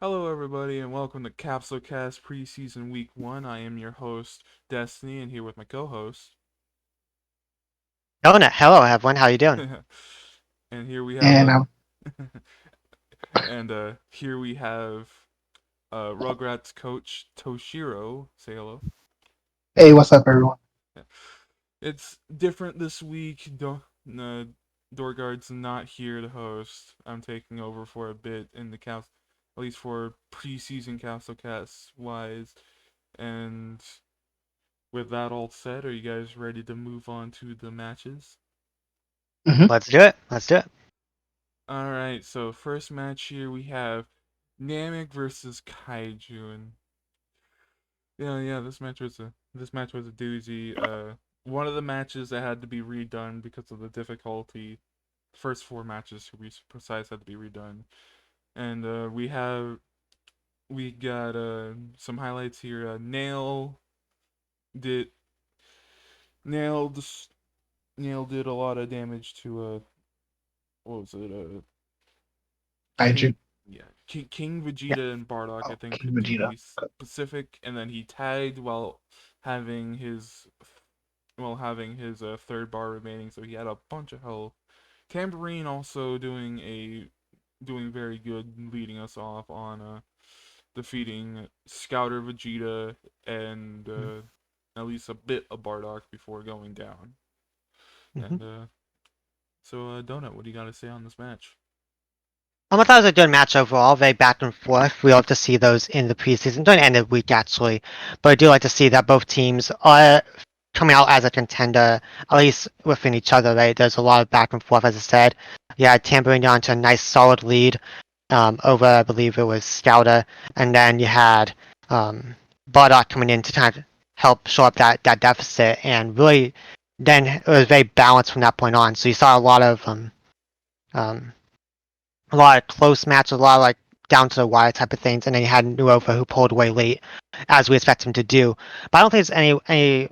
Hello, everybody, and welcome to Capsule Cast Preseason Week 1. I am your host, Destiny, and here with my co-host. Donut, hello everyone, how you doing? and here we have And a I'm and here we have Rugrats coach Toshiro. Say hello. Hey, what's up, everyone? Yeah. It's different this week. Dorgard's not here to host. I'm taking over for a bit in the Caps, at least for preseason Capsule Cast wise. And with that all said, are you guys ready to move on to the matches? Hmm. Let's do it. Let's do it. Alright, so first match here we have Namek versus Kaiju, and yeah, this match was a doozy. One of the matches that had to be redone because of the difficulty. First four matches to be precise had to be redone, and we got some highlights here. Did Nail just Nail did a lot of damage to what was it? King, Kaiju. yeah, King Yeah. Vegeta and Bardock, I Oh, think, King to Vegeta. be specific, and then he tagged while having his third bar remaining, so he had a bunch of health. Tambourine also doing very good, leading us off on defeating Scouter Vegeta and at least a bit of Bardock before going down. hmm And Donut, what do you got to say on this match? I thought it was a good match overall, very back and forth. We love to see those in the preseason, during the end of the week actually. But I do like to see that both teams are coming out as a contender, at least within each other, right? There's a lot of back and forth, as I said. Yeah, Tambourine down to a nice solid lead over, I believe it was Scouter. And then you had um, Bardock coming in to kind of help show up that deficit. And really, then it was very balanced from that point on. So you saw um, a lot of close matches, a lot of like down to the wire type of things, and then you had Nuova who pulled away late, as we expect him to do. But I don't think there's any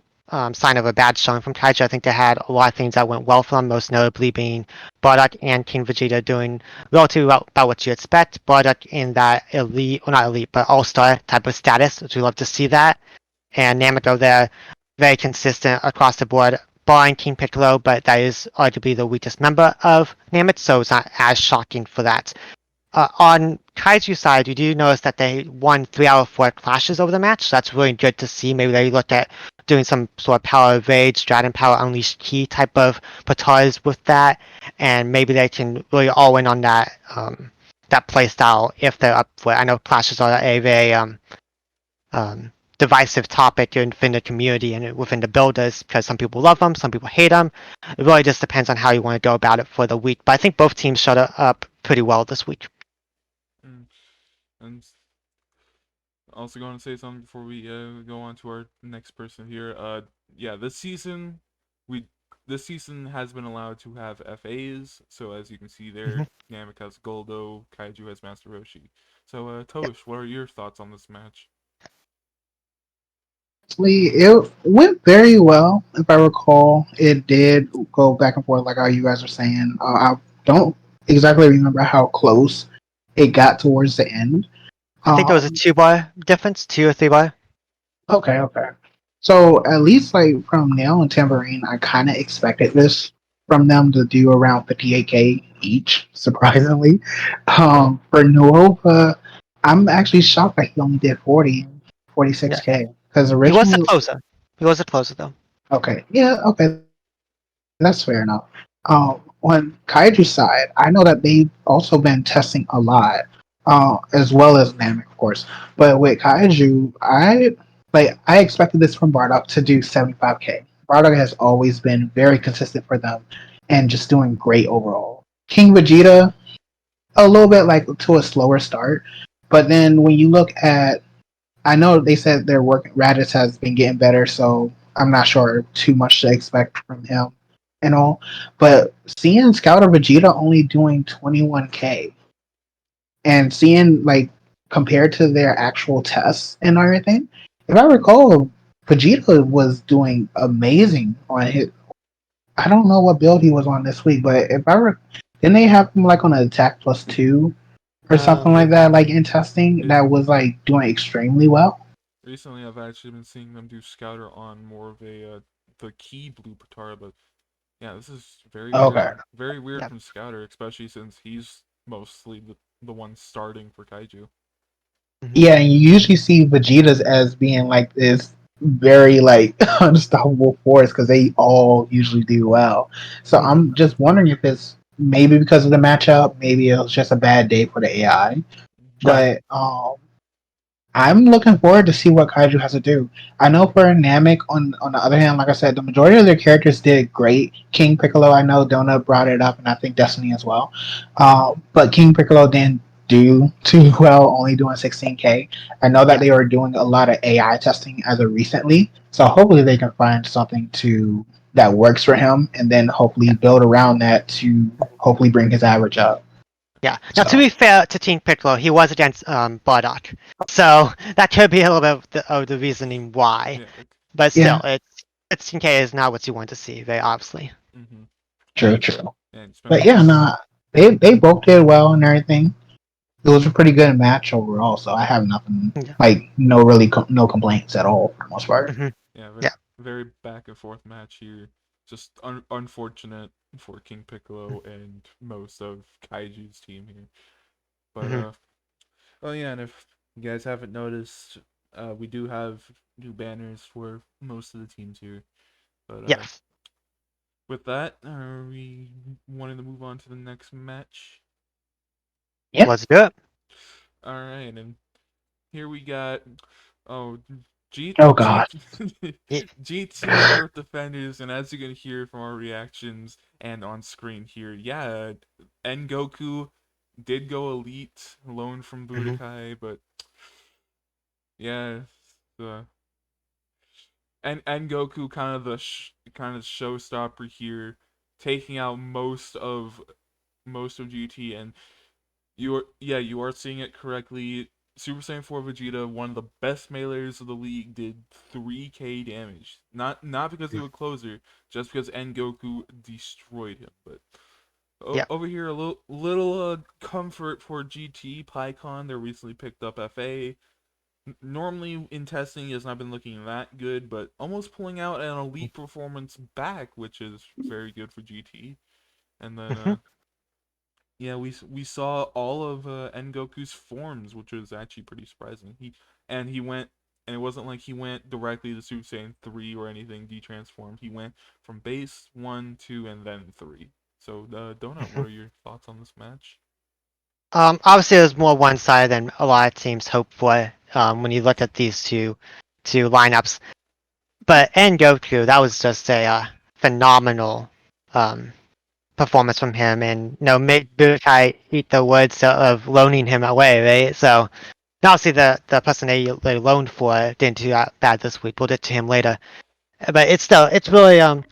sign of a bad showing from Kaiju. I think they had a lot of things that went well for them, most notably being Bardock and King Vegeta doing relatively well about what you expect. Bardock in that elite, well not elite, but all-star type of status, which we love to see that. And Namiko there, very consistent across the board, barring King Piccolo, but that is arguably the weakest member of Namek, so it's not as shocking for that. On Kaiju side, you do notice that they won 3 out of 4 clashes over the match, so that's really good to see. Maybe they look at doing some sort of Power of Rage, Dragon Power Unleashed Key type of battles with that, and maybe they can really all in on that play style if they're up for it. I know clashes are a very divisive topic within the community and within the builders because some people love them, some people hate them. It really just depends on how you want to go about it for the week. But I think both teams showed up pretty well this week. Mm. And also going to say something before we go on to our next person here. Yeah, we this season has been allowed to have FAs. So as you can see there, Mm-hmm. Namek has Goldo, Kaiju has Master Roshi. So Yeah. Tosh, what are your thoughts on this match? Actually, it went very well. If I recall, it did go back and forth, like how you guys are saying. I don't exactly remember how close it got towards the end. I think there was a Um, 2 bar difference, 2 or 3 bar. okay. So at least like from Nail and Tambourine, I kind of expected this from them to do around 58K each. Surprisingly, for Nuova, I'm actually shocked that he only did 46 Yeah, k because he was the originally. closer. He was the closer though. Okay, yeah, okay, that's fair enough. On Kaiju side, I know that they've also been testing a lot, as well as Namek, of course. But with Kaiju, I expected this from Bardock to do 75K. Bardock has always been very consistent for them, and just doing great overall. King Vegeta, a little bit like to a slower start, but then when you look at, I know they said their work Raditz has been getting better, so I'm not sure too much to expect from him and all. But seeing Scout or Vegeta only doing 21K and seeing like compared to their actual tests and everything, if I recall, Vegeta was doing amazing on his. I don't know what build he was on this week, but if I didn't they have him like on an attack plus 2 or something like that, like in testing It- that was like doing extremely well? Recently, I've actually been seeing them do Scouter on more of the key blue Patara, but yeah, this is Okay. very weird Yeah. from Scouter, especially since he's mostly the one starting for Kaiju. Mhm. Yeah, and you usually see Vegetas as being like this very like unstoppable force because they all usually do well. So Mhm. I'm just wondering if it's maybe because of the matchup, maybe it was just a bad day for the AI. Sure. But I'm looking forward to see what Kaiju has to do. I know for Namek, on the other hand, like I said, the majority of their characters did great. King Piccolo, I know Donut brought it up, and I think Destiny as well. But King Piccolo didn't do too well, only doing 16K. I know that Yeah. they were doing a lot of AI testing as of recently, so hopefully they can find something to that works for him, and then hopefully Yeah. build around that to hopefully bring his average up. Yeah. Now, to So be fair to Team Piccolo, he was against Bardock, so that could be a little bit of the reasoning why. Yeah. But still, yeah, it's 10K is not what you want to see, very obviously. Mm-hmm. true, true. And it's been But a yeah, no, they both did well and everything. It was a pretty good match overall, so I have nothing Yeah. like no complaints at all for the most part. Hmm. yeah Yeah. very back and forth match here. Just unfortunate for King Piccolo and most of Kaiju's team here. But Hmm. oh yeah, and if you guys haven't noticed, we do have new banners for most of the teams here. But Yes. with that, are we wanting to move on to the next match? Yep. Let's do it. All right, and here we got oh G Oh G God. Ye- GT Earth Defenders, and as you can hear from our reactions and on screen here, yeah, Goku did go elite, loaned from Mhm. Budokai, but yeah, the and Goku kind of the kind of showstopper here, taking out most of GT, and you are seeing it correctly. Super Saiyan 4 Vegeta, one of the best meleeers of the league, did 3k damage. Not because he was closer, just because Goku destroyed him. But Yeah. over here, a little comfort for GT PyCon. They recently picked up FA. Normally in testing, he has not been looking that good, but almost pulling out an elite performance back, which is very good for GT. And then Mhm. yeah, we saw all of Goku's forms, which was actually pretty surprising. He went, and it wasn't like he went directly to Super Saiyan 3 or anything detransformed. He went from base 1, 2, and then 3. So, Donut, what Mhm. are your thoughts on this match? Obviously, it was more one-sided than a lot of teams hoped for when you look at these two lineups. But and Goku, that was just a phenomenal um, performance from him, and made Budokai eat the words of loaning him away, right? So obviously, the person they loaned for didn't do that bad this week. We'll get to him later, but it's really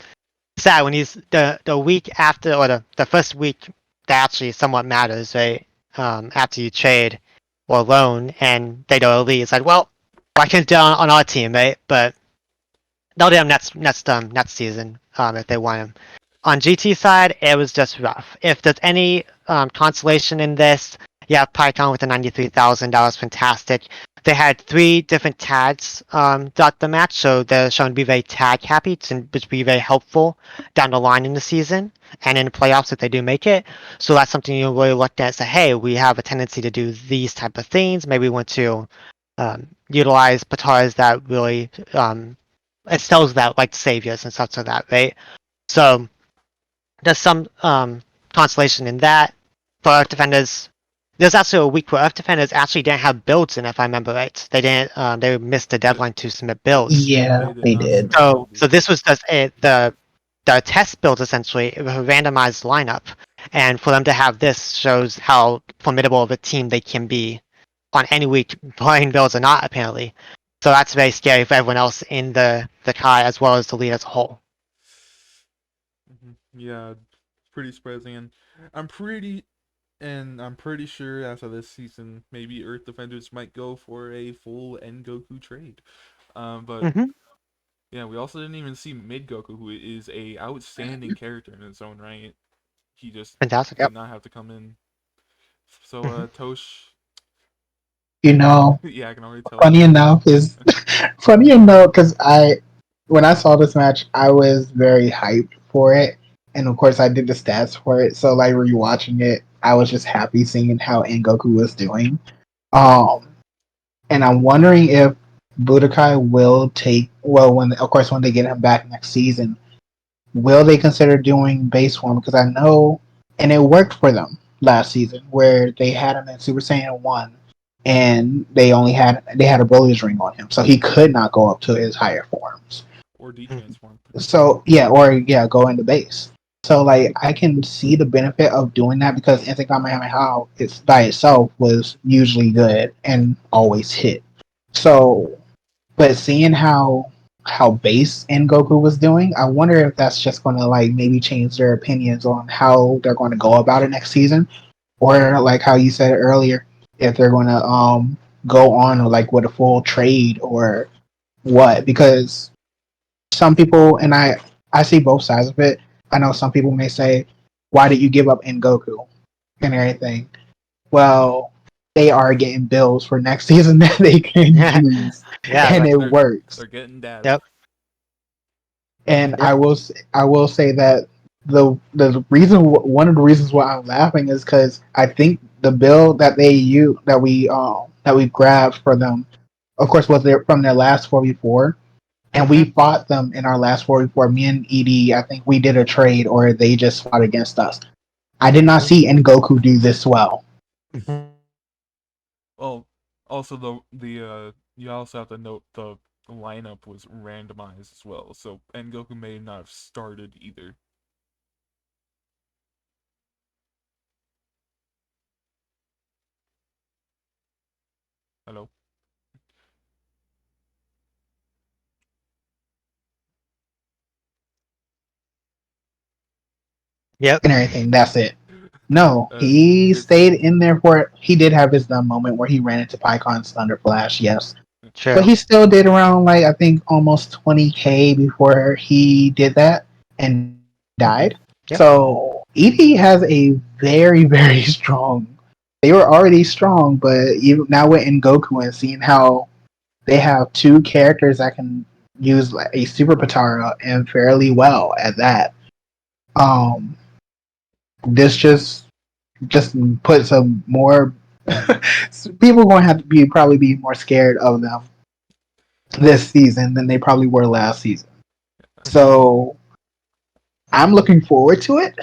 sad when he's the week after or the first week that actually somewhat matters, right? After you trade or loan and they don't leave, it's like, well, why can't do it on our team, right? But they'll do them next season if they want him. On GT side, it was just rough. If there's any consolation in this, yeah, PyCon with the 93,000, that was fantastic. They had 3 different tags throughout the match, so they're shown to be very tag happy, which will be very helpful down the line in the season and in the playoffs if they do make it. So that's something you really look at and say, hey, we have a tendency to do these type of things. Maybe we want to utilize Patars that really it tells that like saviors and stuff like that, right? So there's some consolation in that. For Earth Defenders, there's also a week where Earth Defenders actually didn't have builds in, if I remember right. They didn't. They missed the Th- deadline to submit builds. Yeah, they did they not did. submit So builders. this was just the test builds essentially, it was a randomized lineup, and for them to have this shows how formidable of a team they can be on any week, playing builds or not apparently. So that's very scary for everyone else in the Kai as well as the league as a whole. Yeah, pretty surprising, and I'm pretty I'm pretty sure after this season, maybe Earth Defenders might go for a full Goku trade. But Hmm. yeah, we also didn't even see Mid Goku, who is a outstanding character in his own right. He just Fantastic. did Yep. not have to come in So, Tosh, You know, yeah, I can already tell funny you. enough is funny enough because when I saw this match, I was very hyped for it, and of course I did the stats for it. So like rewatching it, I was just happy seeing how Engoku was doing. Um, and I'm wondering if Budokai will take when of course when they get him back next season, will they consider doing base form? Because I know, and it worked for them last season where they had him in Super Saiyan 1 and they had a Broly's ring on him, so he could not go up to his higher forms. Or detransform. So yeah, or yeah, go into base. So like I can see the benefit of doing that because Instant Kamehameha it's by itself was usually good and always hit. So but seeing how base and Goku was doing, I wonder if that's just gonna like maybe change their opinions on how they're gonna go about it next season. Or like how you said earlier, if they're gonna go on like with a full trade or what, because some people and I see both sides of it. I know some people may say, "Why did you give up in Goku and everything?" Well, they are getting bills for next season that they can Yeah. use, Yeah. and Like, it They're works. they're getting data. yep. And Yep. I will say that the reason one of the reasons why I'm laughing is because I think the bill that that we grabbed for them, of course, was from their last 4v4. And Hmm. we fought them in our last 4v4. Me and ED, I think we did a trade or they just fought against us. I did not see Ngoku do this well. Well, also the you also have to note the lineup was randomized as well, so Goku may not have started either. Hello. Yep. And everything. That's it. No, uh, he it's stayed in there for. He did have his dumb moment where he ran into Pycon's Thunder Flash, yes, but True. he still did around like I think almost 20k before he did that and died. Yep. So Eevee has a very very strong. They were already strong, but even now with Goku and seeing how they have two characters that can use like a Super Patara and fairly well at that. Um, this just puts some more people going to have to be probably be more scared of them this season than they probably were last season. So I'm looking forward to it.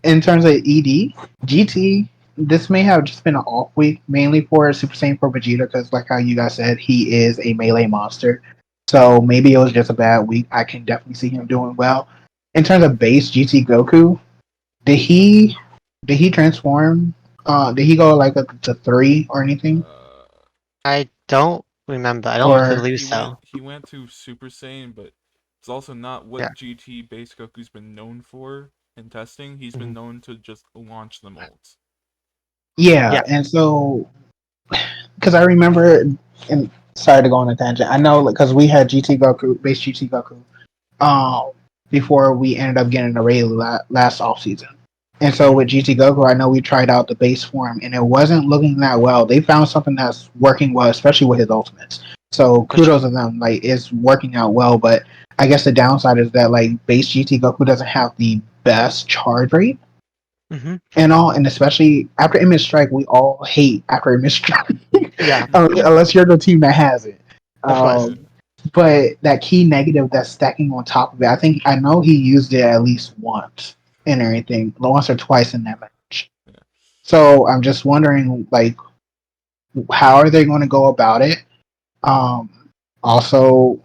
In terms of ED, GT, this may have just been an off week, mainly for Super Saiyan for Vegeta, because like how you guys said, he is a melee monster. So maybe it was just a bad week. I can definitely see him doing well. In terms of base GT Goku, did he did he transform? Did he go like to 3 or anything? uh I don't remember. I don't Or believe so. he went to Super Saiyan, but it's also not what Yeah. GT base Goku's been known for in testing. He's been Hmm. known to just launch them ults. yeah, Yeah. and so because I remember, and sorry to go on a tangent. I know because we had GT Goku, base GT Goku, um, before we ended up getting a raid last off season. And so Hmm. with GT Goku, I know we tried out the base form, and it wasn't looking that well. They found something that's working well, especially with his ultimates. So For sure. kudos to them. Like it's working out well, but I guess the downside is that like base GT Goku doesn't have the best charge rate Hmm. and all, and especially after Image Strike, we all hate after Image Strike, Yeah. unless you're the team that has it. Of course. Yeah. Um, but that key negative that's stacking on top of it, I know he used it at least once and everything, once or twice in that match. Yeah. So I'm just wondering, like, how are they going to go about it? Um, also,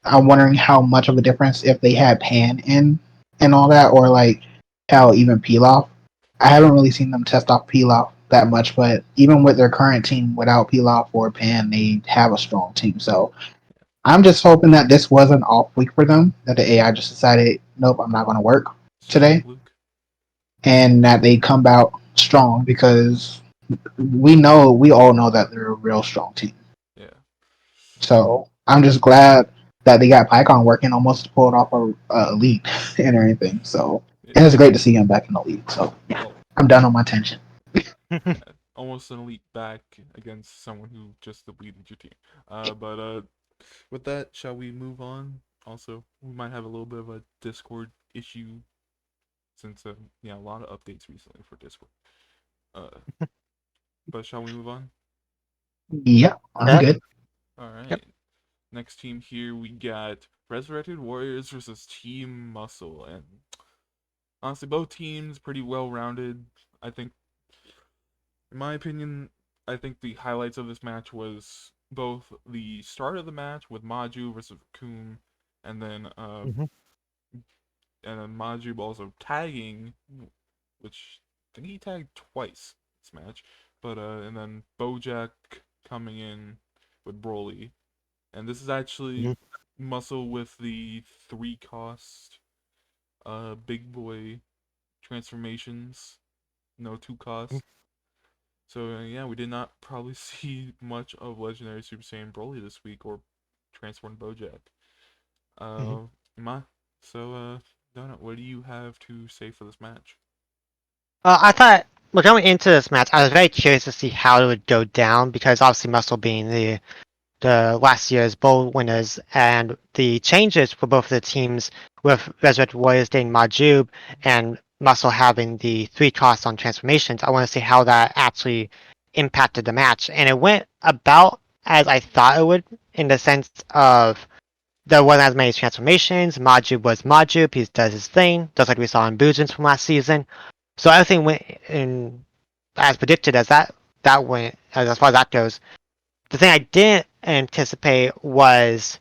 I'm wondering how much of a difference if they had Pan in and all that, or like how even Pilaf. I haven't really seen them test off Pilaf that much, but even with their current team without Pilaf or Pan, they have a strong team. So I'm just hoping that this was an off week for them, that the AI just decided, nope, I'm not going to work Super today, fluke. and that they come out strong because we all know that they're a real strong team. Yeah. So I'm just glad that they got Pycon working almost pulled off a league and everything. So Yeah. and it's great to see him back in the league. So yeah, Well, I'm done on my tension. almost an elite back against someone who just deleted your team. But with that, shall we move on? Also, we might have a little bit of a Discord issue since yeah, a lot of updates recently for Discord. Uh, but shall we move on? Yeah, I'm Yep. good. All Yep. right. Next team here we got Resurrected Warriors versus Team Muscle, and honestly, both teams pretty well rounded. I think, in my opinion, I think the highlights of this match was both the start of the match with Maju versus Coom, and then Mhm. Maju also tagging, which I think he tagged twice this match, but and then Bojack coming in with Broly, and this is actually Mhm. Muscle with the 3 cost big boy transformations, no 2 cost. So yeah, we did not probably see much of Legendary Super Saiyan Broly this week or Transformed Bojack. Mhm. Uh, Ma, so Donut, what do you have to say for this match? I thought, well, going into this match, I was very curious to see how it would go down because obviously Muscle being the last year's bowl winners and the changes for both of the teams with Resurrected Warriors getting Majub and Muscle having the 3 costs on transformations. I want to see how that actually impacted the match. And it went about as I thought it would in the sense of there wasn't as many transformations. Majub was Majub. He does his thing, just like we saw in Bujins from last season. So everything went in as predicted as that went as far as that goes. The thing I didn't anticipate was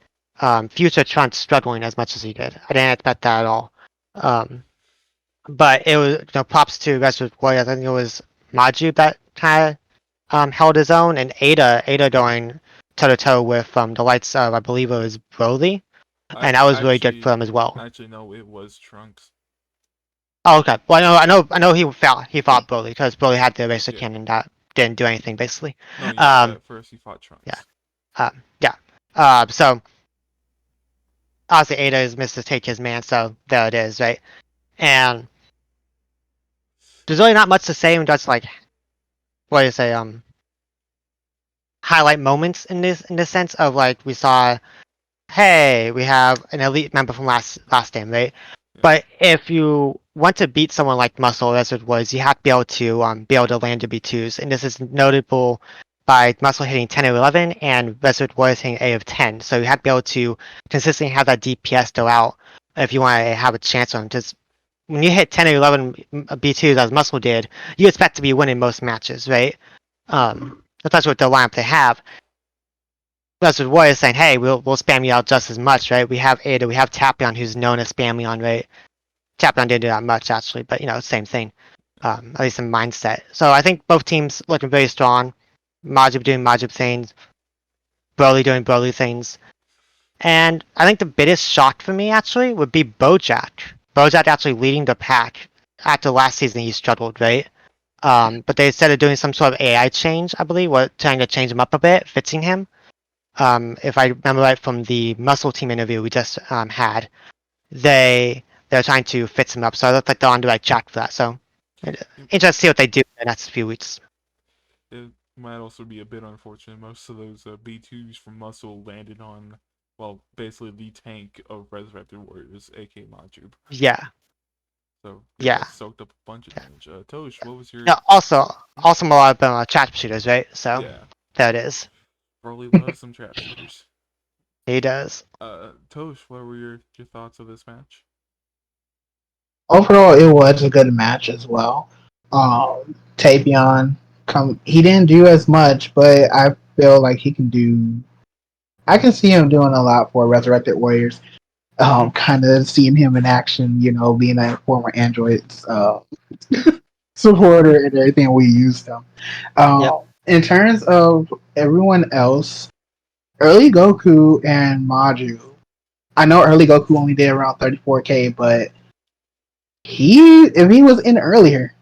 Future Trunks struggling as much as he did. I didn't expect that at all. Um, but it was props to Resident Warriors. I think it was Maju that kind of held his own, and Ada going toe to toe with the lights of I believe it was Broly, I and that was really good for actually, him as well. actually no, it was Trunks. Oh, okay. Well, I know he fought Broly because Broly had the basic Yeah. cannon that didn't do anything basically. No, yeah, but Um, at first he fought yeah, Trunks. yeah. So obviously Ada is missed to take his man, so there it is, right? And there's really not much to say and just like what do you say, highlight moments in this sense of like we saw, hey, we have an elite member from last game, right? Yeah. But if you want to beat someone like Muscle as it was, you have to be able to land your B2s, and this is notable by Muscle hitting 10 or 11 and Resident Warriors hitting A of 10. So you have to be able to consistently have that DPS go out if you want to have a chance on. Because when you hit 10 or 11 B2s as Muscle did, you expect to be winning most matches, right? That's what the lineup they have. Resident Warriors saying, hey, we'll spam you out just as much, right? We have Ada, we have Tapion, who's known as Spamion, right? Tapion didn't do that much actually, but same thing. At least in mindset. So I think both teams looking very strong. Majib doing Majib things, Broly doing Broly things. And I think the biggest shock for me actually would be Bojack. Bojack actually leading the pack. After last season he struggled, right? But they instead of doing some sort of AI change, I believe, or trying to change him up a bit, fixing him. If I remember right from the Muscle Team interview we just had, they're trying to fix him up. So it looks like they're on the right track for that. So interested to see what they do in the next few weeks. It might also be a bit unfortunate. Most of those B2s from Muscle landed on, well, basically the tank of Resurrected Warriors, aka Majub. Yeah, So yeah, yeah. that soaked up a bunch of damage. Tosh, what was your? Yeah, also a lot of them are trap shooters, right? So Yeah, there it is. Broly loves some trap shooters. He does. Tosh, what were your thoughts of this match? Overall, it was a good match as well. Tapion, he didn't do as much, but I feel like he can do. I can see him doing a lot for Resurrected Warriors. Kind of seeing him in action, being a former Android's supporter and everything we used him. Yep. In terms of everyone else, early Goku and Maju. I know early Goku only did around 34K, but if he was in earlier,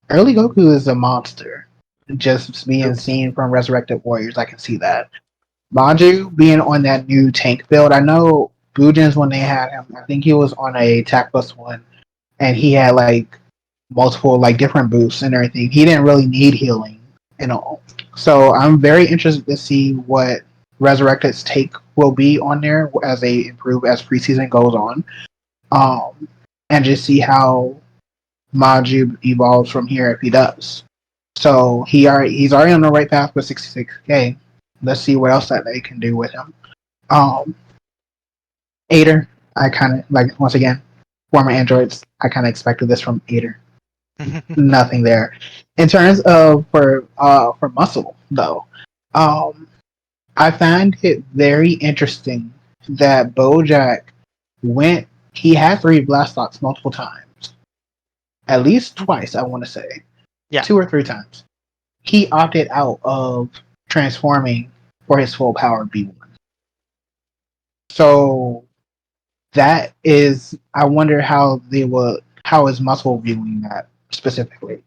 early Goku is a monster. Just being seen from Resurrected Warriors, I can see that. Maju being on that new tank build, I know Bujins when they had him, I think he was on a Tac Plus 1, and he had like multiple like different boosts and everything. He didn't really need healing and all. So I'm very interested to see what Resurrected's take will be on there as they improve as preseason goes on, um, and just see how Maju evolves from here if he does. So he's already on the right path with 66K. Let's see what else that they can do with him. Um, Ader, I kind of like once again, former androids. I kind of expected this from Ader. Nothing there. In terms of for muscle though, um, I find it very interesting that Bojack went. He had three Blastocks multiple times, at least twice. I want to say, Yeah. 2 or 3 times. He opted out of transforming for his full power B1. So that is, I wonder how is Muscle viewing that specifically?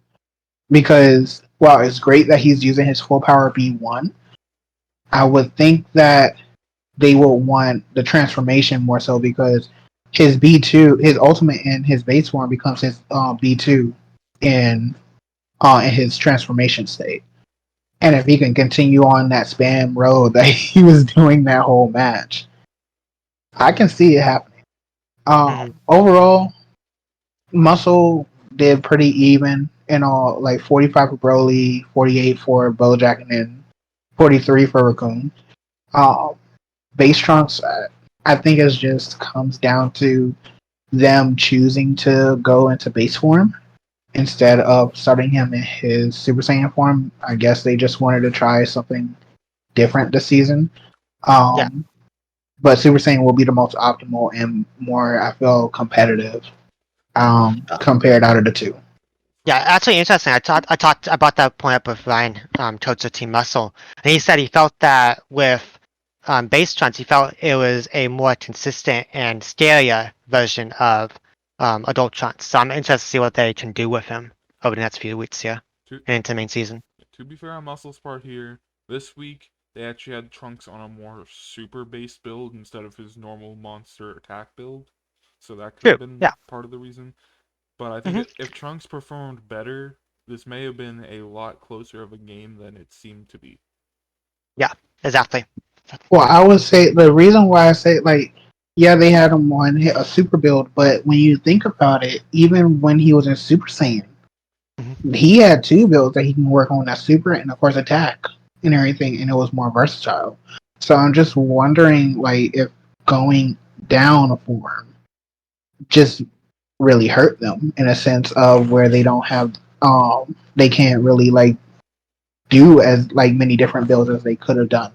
Because while it's great that he's using his full power B1, I would think that they will want the transformation more so because his B2, his ultimate in his base form becomes his B2 in in his transformation state. And if he can continue on that spam road that he was doing that whole match, I can see it happening. Overall, Muscle did pretty even in all, like 45 for Broly, 48 for Bojack, and then 43 for Raccoon. Base Trunks, I think it just comes down to them choosing to go into base form instead of starting him in his Super Saiyan form. I guess they just wanted to try something different this season. Yeah. But Super Saiyan will be the most optimal and more, I feel, competitive compared out of the two. Yeah, actually interesting. I talked about that point up with Ryan, coach of Team Muscle, and he said he felt that with base trunks, he felt it was a more consistent and scarier version of adult trunks. So I'm interested to see what they can do with him over the next few weeks here To, and into the main season. to be fair on Muscle's part here, this week they actually had Trunks on a more super base build instead of his normal monster attack build. So that could True. have been Yeah. part of the reason. But I think hmm if Trunks performed better, this may have been a lot closer of a game than it seemed to be. Yeah. Exactly. Well, I would say the reason why I say like, yeah, they had him on a super build, but when you think about it, even when he was in Super Saiyan, hmm he had two builds that he can work on that super and of course attack and everything, and it was more versatile. So I'm just wondering like if going down a form just really hurt them in a sense of where they don't have they can't really like do as like many different builds as they could have done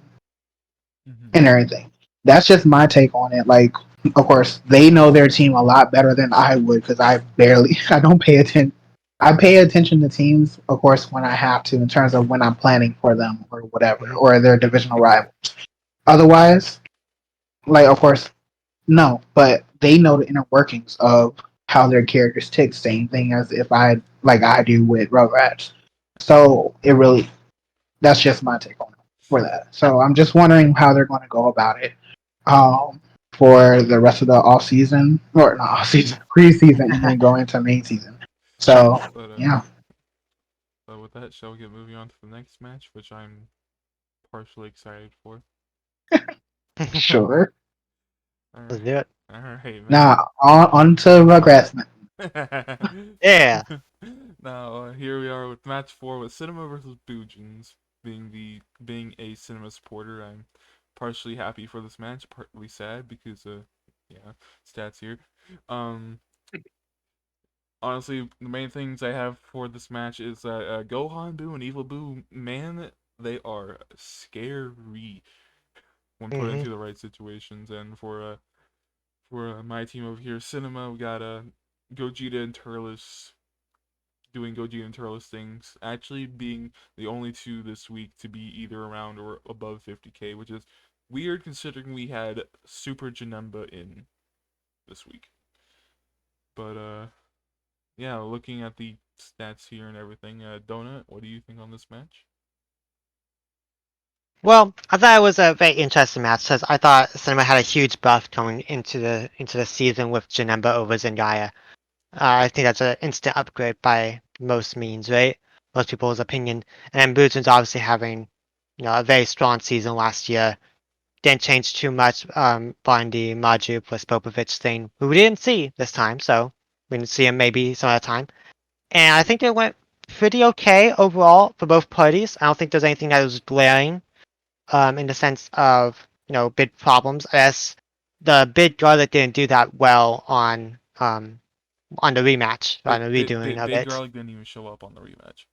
Mm-hmm. and everything. That's just my take on it. Like, of course, they know their team a lot better than I would because I don't pay attention. I pay attention to teams, of course, when I have to, in terms of when I'm planning for them or whatever, hmm or their divisional rivals. Otherwise, like, of course, no, but they know the inner workings of how their characters tick. Same thing as if I do with Rugrats. So it really, that's just my take on it for that. So I'm just wondering how they're going to go about it um, for the rest of the off season or not off season, preseason, and then go into main season. So But yeah, with that, shall we get moving on to the next match, which I'm partially excited for? sure. All Let's right, do it. all right, man. Now on to Rugrats. Yeah. Now here we are with match 4 with Cinema versus Boojins. Being a cinema supporter, I'm partially happy for this match, partly sad because yeah, stats here. Um, honestly, the main things I have for this match is that Gohan Boo and Evil Boo, man, they are scary when put hmm into the right situations. And for my team over here, Cinema, we got Gogeta and Turles doing Gogeta and Turles things, actually being the only two this week to be either around or above 50k, which is weird considering we had Super Janemba in this week. But yeah, looking at the stats here and everything, Donut, what do you think on this match? Well, I thought it was a very interesting match because I thought Cinema had a huge buff coming into the season with Janemba over Zendaya. I think that's an instant upgrade by most means, right? most people's opinion. And then Bujin's obviously having, a very strong season last year. Didn't change too much on the Maju plus Popovich thing, who we didn't see this time, so we didn't see him maybe some other time. And I think it went pretty okay overall for both parties. I don't think there's anything that was glaring in the sense of, big problems. I guess the big garlic didn't do that well on the rematch, on the redoing of Big it. Garlic didn't even show up on the rematch.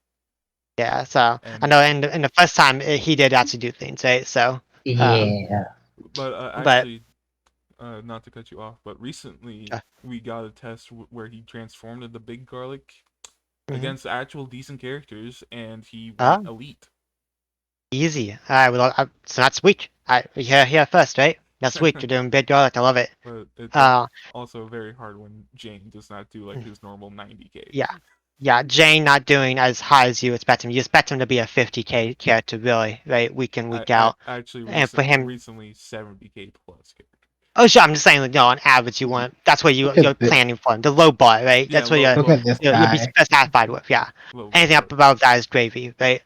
Yeah, so I And know in the first time he did actually do things, right? So, Yeah. but but actually, not to cut you off, but recently uh, we got a test where he transformed into Big Garlic mhm. against actual decent characters, and he went Oh, elite. easy. All right, well, so that's weak. Here first, right? That's weak. You're doing big garlic. I love it. But that's Uh, also very hard when Jane does not do like his normal 90k. yeah, yeah. Jane not doing as high as you expect him. You expect him to be a 50k character, really, right? Week in, week I out. actually And for him, recently 70k plus character. oh sure, I'm just saying, like, on average, you want that's what Look you're at this. planning for. The low bar, right? Yeah, That's what you're Look at this you'll be guy. satisfied with. Yeah. low Anything bar. up above that is gravy, right?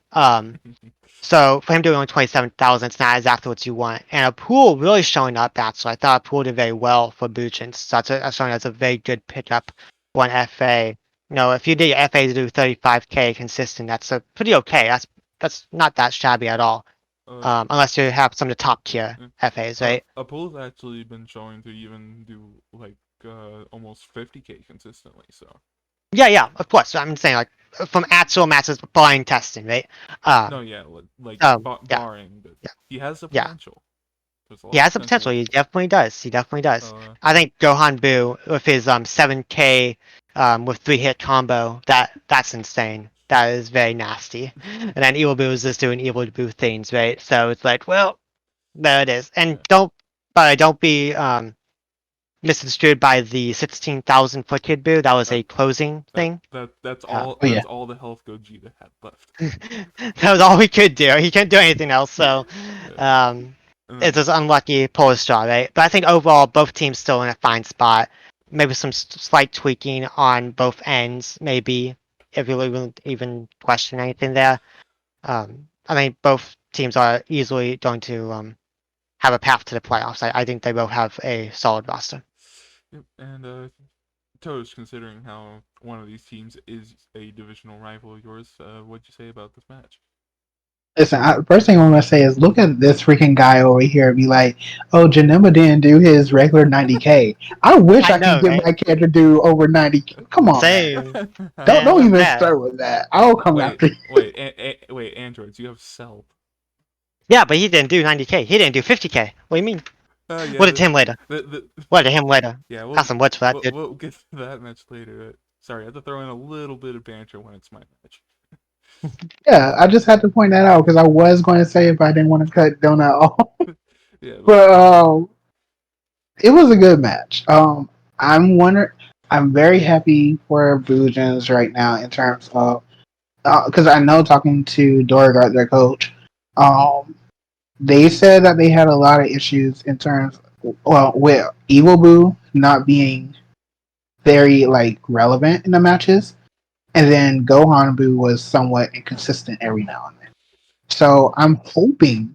So for him doing only 27,000, it's not exactly what you want. And a pool really showing up, actually. I thought a pool did very well for Buchin. So that's showing as a very good pickup for an FA. If you did your FA to do 35k consistent, that's a pretty okay. That's not that shabby at all. uh, Unless you have some of the top tier FAs, right? Apollo's actually been showing to even do like almost 50k consistently. So Yeah, of course. So I'm saying like from actual matches, blind testing, right? no, Um, yeah, like yeah, barring, but yeah, he has the yeah. potential. There's a He lot of has the potential potential. with He him. definitely does. He definitely does. So I think Gohan Boo with his 7K with 3-hit combo, that's insane. That is very nasty. And then Evil Boo is just doing Evil Boo things, right? So it's like, well, there it is. And yeah, don't be misconstrued by the 16,000 foot kid Boo. That was that a closing thing. Oh yeah. that's all the health Gogeta had left. That was all we could do. He couldn't do anything else. So, Yeah. um, And it's then just unlucky pull straw, right? But I think overall, both teams still in a fine spot. Maybe some slight tweaking on both ends, maybe if you even question anything there. I think both teams are easily going to have a path to the playoffs. I think they both have a solid roster. yep, and Toast, considering how one of these teams is a divisional rival of yours, what'd you say about this match? Listen, first thing I'm gonna say is look at this freaking guy over here and be like, "Oh, Janemba didn't do his regular 90k. I wish I I can know, get right? my character to do over 90k. Come on, man. Same, Don't man. don't Look at even that. start with that. I'll come wait, after you." wait, androids, you have Cell. Yeah, but he didn't do 90k. He didn't do 50k. What do you mean? Yeah, What did him later? the What did him later? yeah, Have some words for that, dude. we'll get to that match later. Sorry, I have to throw in a little bit of banter when it's my match. Yeah, I just had to point that out because I was going to say if I didn't want to cut Donut off, Yeah, but it was a good match. I'm wonder. I'm very happy for Blue Jays right now in terms of because I know talking to Dorgard, their coach, um, they said that they had a lot of issues in terms with Evil Boo not being very like relevant in the matches, and then Gohan Boo was somewhat inconsistent every now and then. So I'm hoping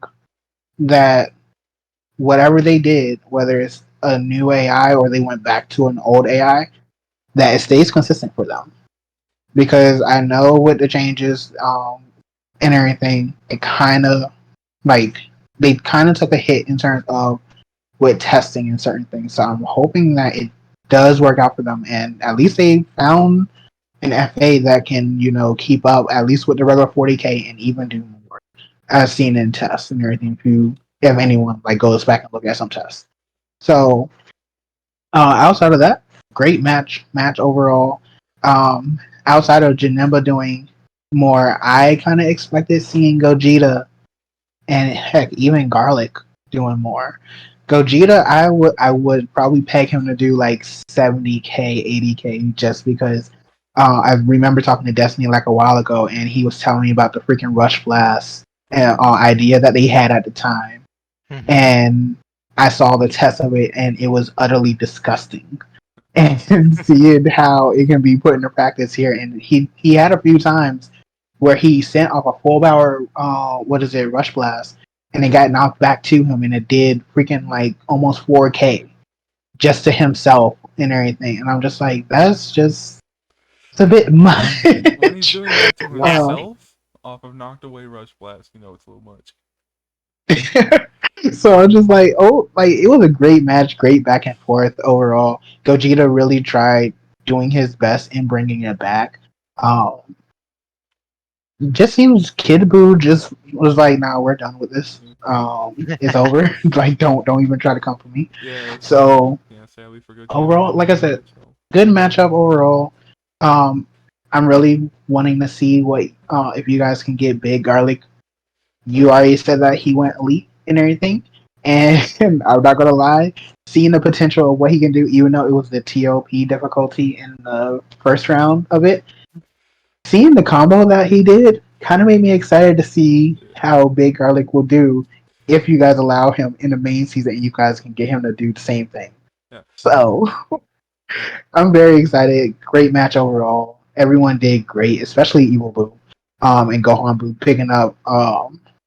that whatever they did, whether it's a new AI or they went back to an old AI, that it stays consistent for them. Because I know with the changes and everything, it kind of like they kind of took a hit in terms of with testing and certain things. So I'm hoping that it does work out for them, and at least they found an FA that can keep up at least with the regular 40k and even do more, as seen in tests and everything. If anyone like goes back and look at some tests, so outside of that, great match overall. Outside of Janemba doing more, I kind of expected seeing Gogeta and heck, even Garlic doing more. Gogeta, I would probably peg him to do like 70k, 80k, just because I remember talking to Destiny like a while ago, and he was telling me about the freaking Rush Blast idea that they had at the time, Mm-hmm. and I saw the test of it, and it was utterly disgusting. And seeing how it can be put into practice here, and he had a few times where he sent off a full power, rush blast, and it got knocked back to him, and it did freaking like almost 4K just to himself and everything. And I'm just like, that's just it's a bit When he's much. doing that to Uh, himself off of knocked away rush blast, you know it's a little much. so I'm just like, oh, like it was a great match, great back and forth overall. Gogeta really tried doing his best in bringing it back. Um, just seems Kid Buu just was like, nah, we're done with this. It's over. Like, don't even try to come for me. Yeah, So sadly for Gogeta, overall, like I said, so good matchup overall. Um, I'm really wanting to see what if you guys can get Big Garlic. You already said that he went elite and everything, and I'm not gonna lie, seeing the potential of what he can do, even though it was the TOP difficulty in the first round of it, seeing the combo that he did kind of made me excited to see yeah, how Big Garlic will do if you guys allow him in the main season and you guys can get him to do the same thing. yeah, So yeah. I'm very excited. Great match overall. Everyone did great, especially Evil Boo, and Gohan Boo picking up,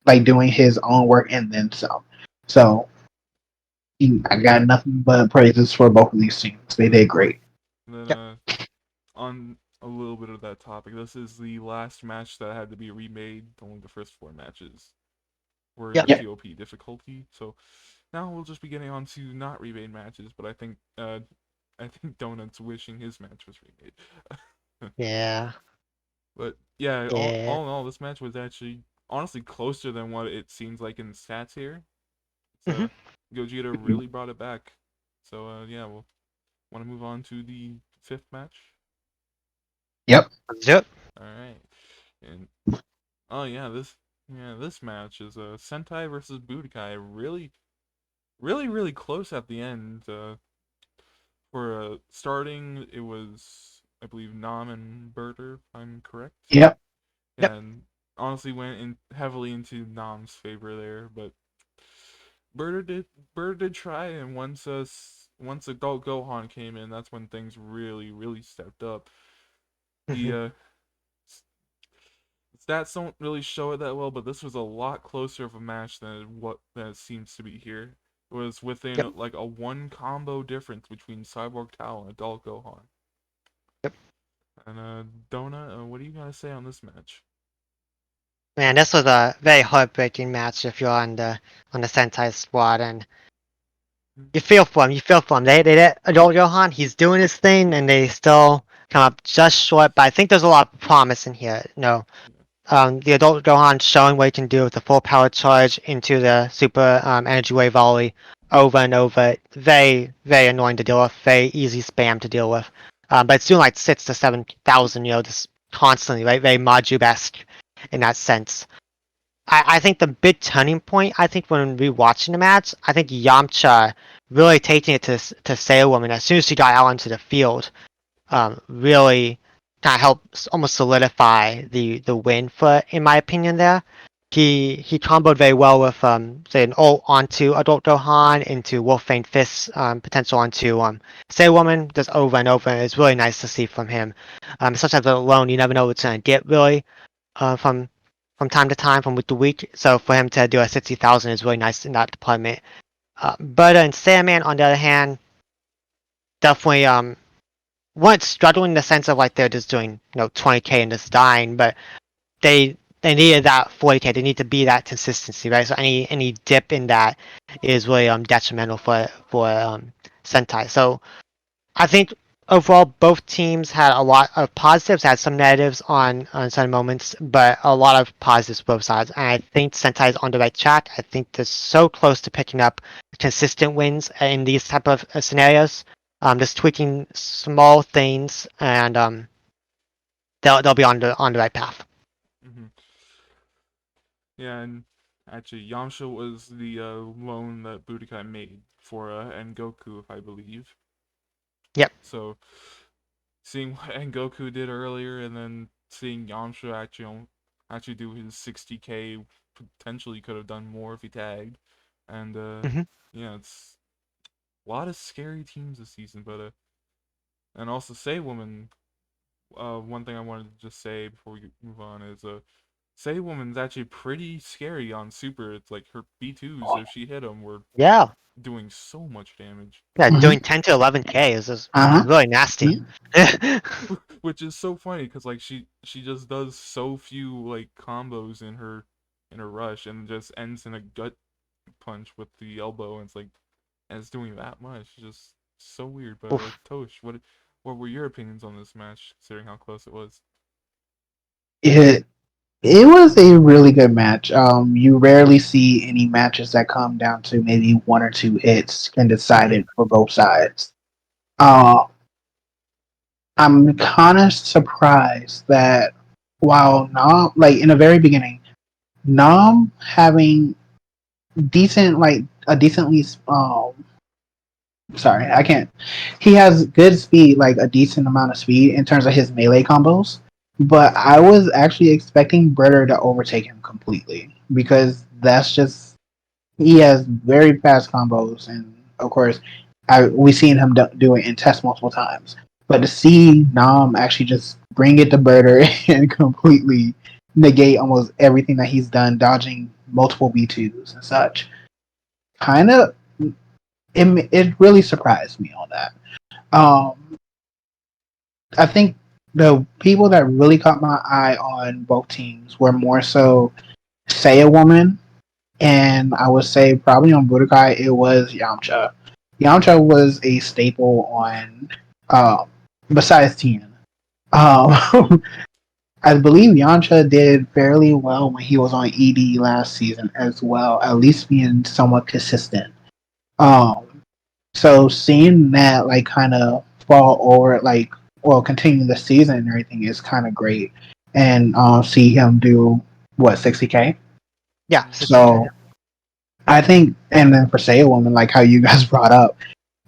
like doing his own work and then some. So I got nothing but praises for both of these teams. They did great. And then Yep. on a little bit of that topic, this is the last match that had to be remade. Only the first four matches were in Yep. the Yeah. TOP difficulty. So now we'll just be getting on to not remade matches, but I think Donut's wishing his match was remade. Yeah. But yeah, Yeah. all in all, this match was actually honestly closer than what it seems like in stats here. It's, Hmm. Gogeta really brought it back. So yeah, we'll want to move on to the fifth match. Yep. Let's do it. All right, and oh this match is Sentai versus Budokai. Really close at the end. For starting, it was I believe Nam and Berter, if I'm correct. Yep. Yep. And honestly went in heavily into Nam's favor there, but Berter did Berter did try, and once adult Gohan came in, that's when things really stepped up. The Hmm. stats don't really show it that well, but this was a lot closer of a match than it seems to be here. It was within Yep. like a one combo difference between Cyborg Tao and Adult Gohan. Yep. And Dona, what do you gotta say on this match? Man, this was a very heartbreaking match if you're on the Sentai squad, and you feel for him. You feel for him. They let adult Johan. He's doing his thing, and they still come up just short. But I think there's a lot of promise in here. The adult Gohan showing what he can do with the full power charge into the super energy wave volley over and over. Very annoying to deal with. Very easy spam to deal with. But it's doing like 6 to 7,000. Just constantly, right? Very Maju-esque in that sense. I think the big turning point, I think when rewatching the match, I think Yamcha really taking it to Sailor Woman as soon as she got out onto the field, really kind of helped almost solidify the win for, in my opinion. There, he comboed very well with say an ult onto Adult Gohan into Wolfang Fist potential onto Sailor Woman just over and over. And it's really nice to see from him. Sometimes alone, you never know what's gonna get really uh, from from time to time, from week to week. So for him to do a 60,000 is really nice in that department. But in Sandman, on the other hand, definitely weren't struggling in the sense of like they're just doing 20K and just dying, but they needed that 40K. They need to be that consistency, right? So any dip in that is really detrimental for Sentai. So I think overall both teams had a lot of positives, had some negatives on some moments, but a lot of positives both sides. And I think Sentai is on the right track. I think they're so close to picking up consistent wins in these type of scenarios. Just tweaking small things, and they'll be on the right path. Hmm. Yeah, and actually, Yamcha was the loan that Budokai made for Goku, if I believe. Yep. So seeing what Goku did earlier, and then seeing Yamcha actually do his 60K, potentially could have done more if he tagged. And Hmm. yeah, it's a lot of scary teams this season, but and also Say Woman one thing I wanted to just say before we move on is Say Woman's actually pretty scary on Super. It's like her B2s, if she hit them, were Yeah. doing so much damage. Yeah, Mhm. doing 10 to 11k is just Uh-huh. really nasty. Which is so funny because like she just does so few like combos in her rush and just ends in a gut punch with the elbow and it's like and it's doing that much. It's just so weird. But Oof. Tosh, what were your opinions on this match, considering how close it was? It it was a really good match. You rarely see any matches that come down to maybe one or two hits and decide Mhm. it for both sides. Uh, I'm kind of surprised that while Nam, like in the very beginning, Nam having decent, like a decently, sorry, I can't. He has good speed, like a decent amount of speed in terms of his melee combos. But I was actually expecting Britter to overtake him completely because that's just he has very fast combos, and of course, we've seen him do it in tests multiple times. But to see Nam actually just bring it to Birder and completely negate almost everything that he's done, dodging multiple B2s and such, kind of it really surprised me on that. Um, I think the people that really caught my eye on both teams were more so Say a Woman, and I would say probably on Budokai it was Yamcha. Yamcha was a staple on, besides Tien. Um, I believe Yamcha did fairly well when he was on ED last season as well, at least being somewhat consistent. Um, So seeing that like kind of fall over, like well, continue the season and everything is kind of great, and see him do what 60K. Yeah, Mm-hmm. 60k. So I think, and then for Say a Woman, like how you guys brought up,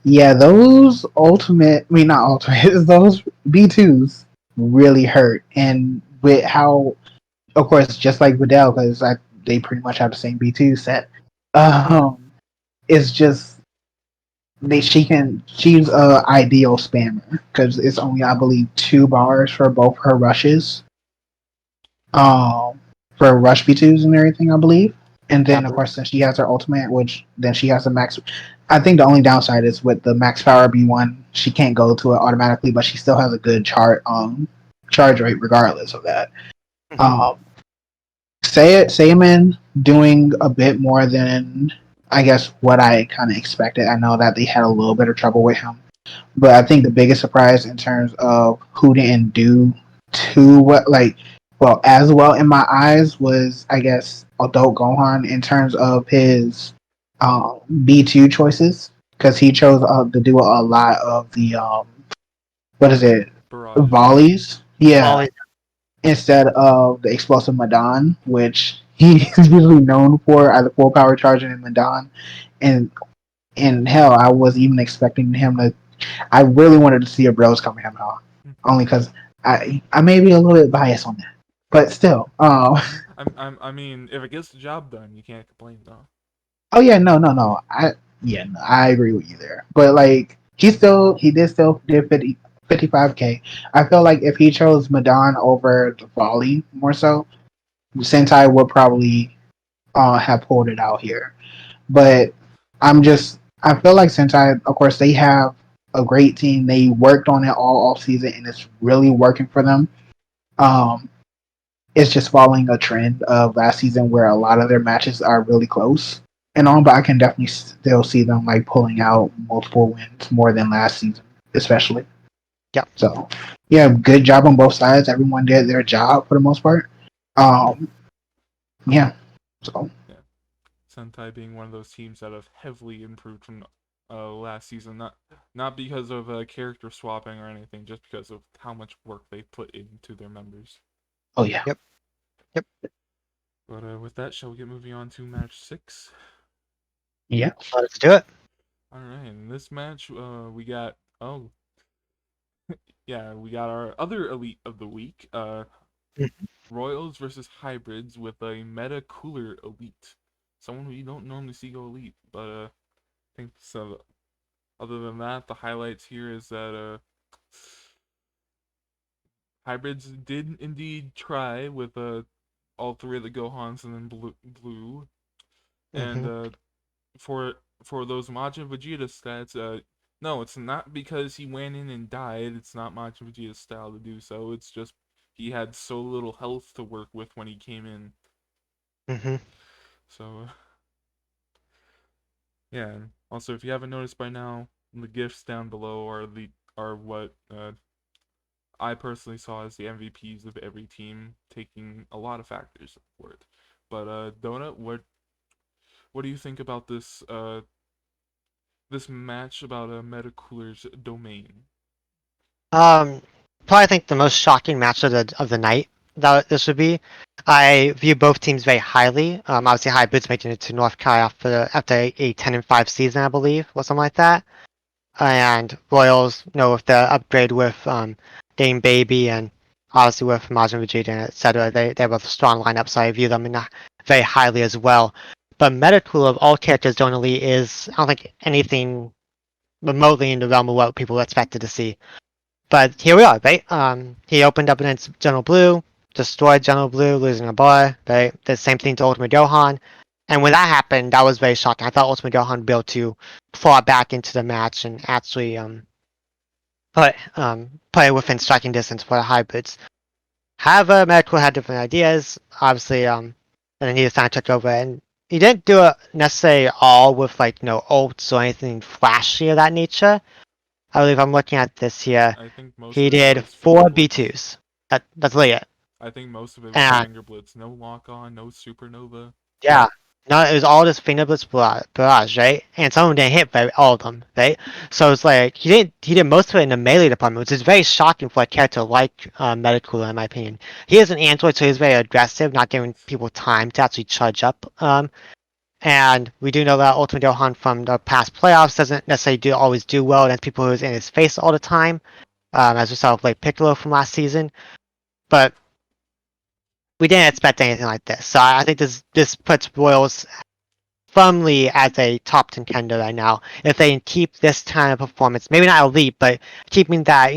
yeah, those ultimate, I mean not ultimate, those B2s really hurt, and with how, of course, just like Vidal, because they pretty much have the same B2 set. Um, it's just she's a ideal spammer because it's only I believe 2 bars for both her rushes, um for rush B2s and everything I believe, and Yeah, then of course since she has her ultimate, which then she has a max. I think the only downside is with the max power B1 she can't go to it automatically, but she still has a good charge rate regardless of that. hmm um Saiyaman doing a bit more than I guess what I kind of expected. I know that they had a little bit of trouble with him, but I think the biggest surprise in terms of who didn't do too what like well as well in my eyes was I guess adult Gohan in terms of his B2 choices because he chose to do a lot of the what is it, Barrages. volleys, yeah, Always. instead of the explosive Madan, which he's usually known for either full power charging in Madan. And hell, I was even expecting him to. I really wanted to see a Bros Kamehameha, only because I may be a little bit biased on that, but still. I mean, if it gets the job done, you can't complain though. Oh yeah, no. No, I agree with you there. But like he did 55K. I feel like if he chose Madan over the volley more so, Sentai would probably have pulled it out here. But I feel like Sentai, of course, they have a great team. They worked on it all off season, and it's really working for them. Um, it's just following a trend of last season where a lot of their matches are really close and all, but I can definitely still see them like pulling out multiple wins more than last season, especially. Yeah. So, yeah, good job on both sides. Everyone did their job for the most part. Um, yeah. So, Yeah, Sentai being one of those teams that have heavily improved from last season. Not because of character swapping or anything, just because of how much work they put into their members. oh yeah. Yep. Yep. But with that, shall we get moving on to match 6? Yeah. Let's do it. All right, in this match, we got yeah, we got our other elite of the week. Mhm. Royals versus hybrids with a meta cooler elite. Someone we don't normally see go elite, but I think so. Other than that, the highlights here is that hybrids did indeed try with all three of the Gohans and then blue. And Hmm. for those Majin Vegeta stats, no, it's not because he went in and died. It's not Majin Vegeta's style to do so. It's just he had so little health to work with when he came in. Hmm. So yeah. And also, if you haven't noticed by now, the gifts down below are what I personally saw as the MVPs of every team, taking a lot of factors for it. But Donut, what do you think about this match about Metacooler's domain? Um, Probably think the most shocking match of the night that this would be. I view both teams very highly. Obviously, Hybrids making it to North Kai after a 10-5 season, I believe, or something like that. And Royals, with the upgrade with Dame Baby and obviously with Majin Vegeta and etc. They have a strong lineup, so I view them very highly as well. But Metacool of all characters generally is, I don't think, anything remotely in the realm of what people expected to see. But here we are, right? He opened up against General Blue, destroyed General Blue, losing a bar, right? The same thing to Ultimate Gohan. And when that happened, that was very shocking. I thought Ultimate Gohan would be able to claw back into the match and actually play within striking distance for the hybrids. However, Medical had different ideas, obviously, and then he decided to took over, and he didn't do it necessarily all with like no ults or anything flashy of that nature. I believe I'm looking at this here. I think most He of it did was four finger blitz. B2s. That's really it. I think most of it was And finger blitz. No lock on, no supernova. yeah, no, it was all just fingerless barrage, right? And some of them didn't hit all of them, right? So it's like he did most of it in the melee department, which is very shocking for a character like Metacooler, in my opinion. He is an android, so he's very aggressive, not giving people time to actually charge up. And we do know that Ultimate Gohan from the past playoffs doesn't necessarily always do well against people who's in his face all the time, as we saw with like Piccolo from last season. But we didn't expect anything like this. So I think this puts Royals firmly as a top contender right now. If they can keep this kind of performance, maybe not elite, but keeping that,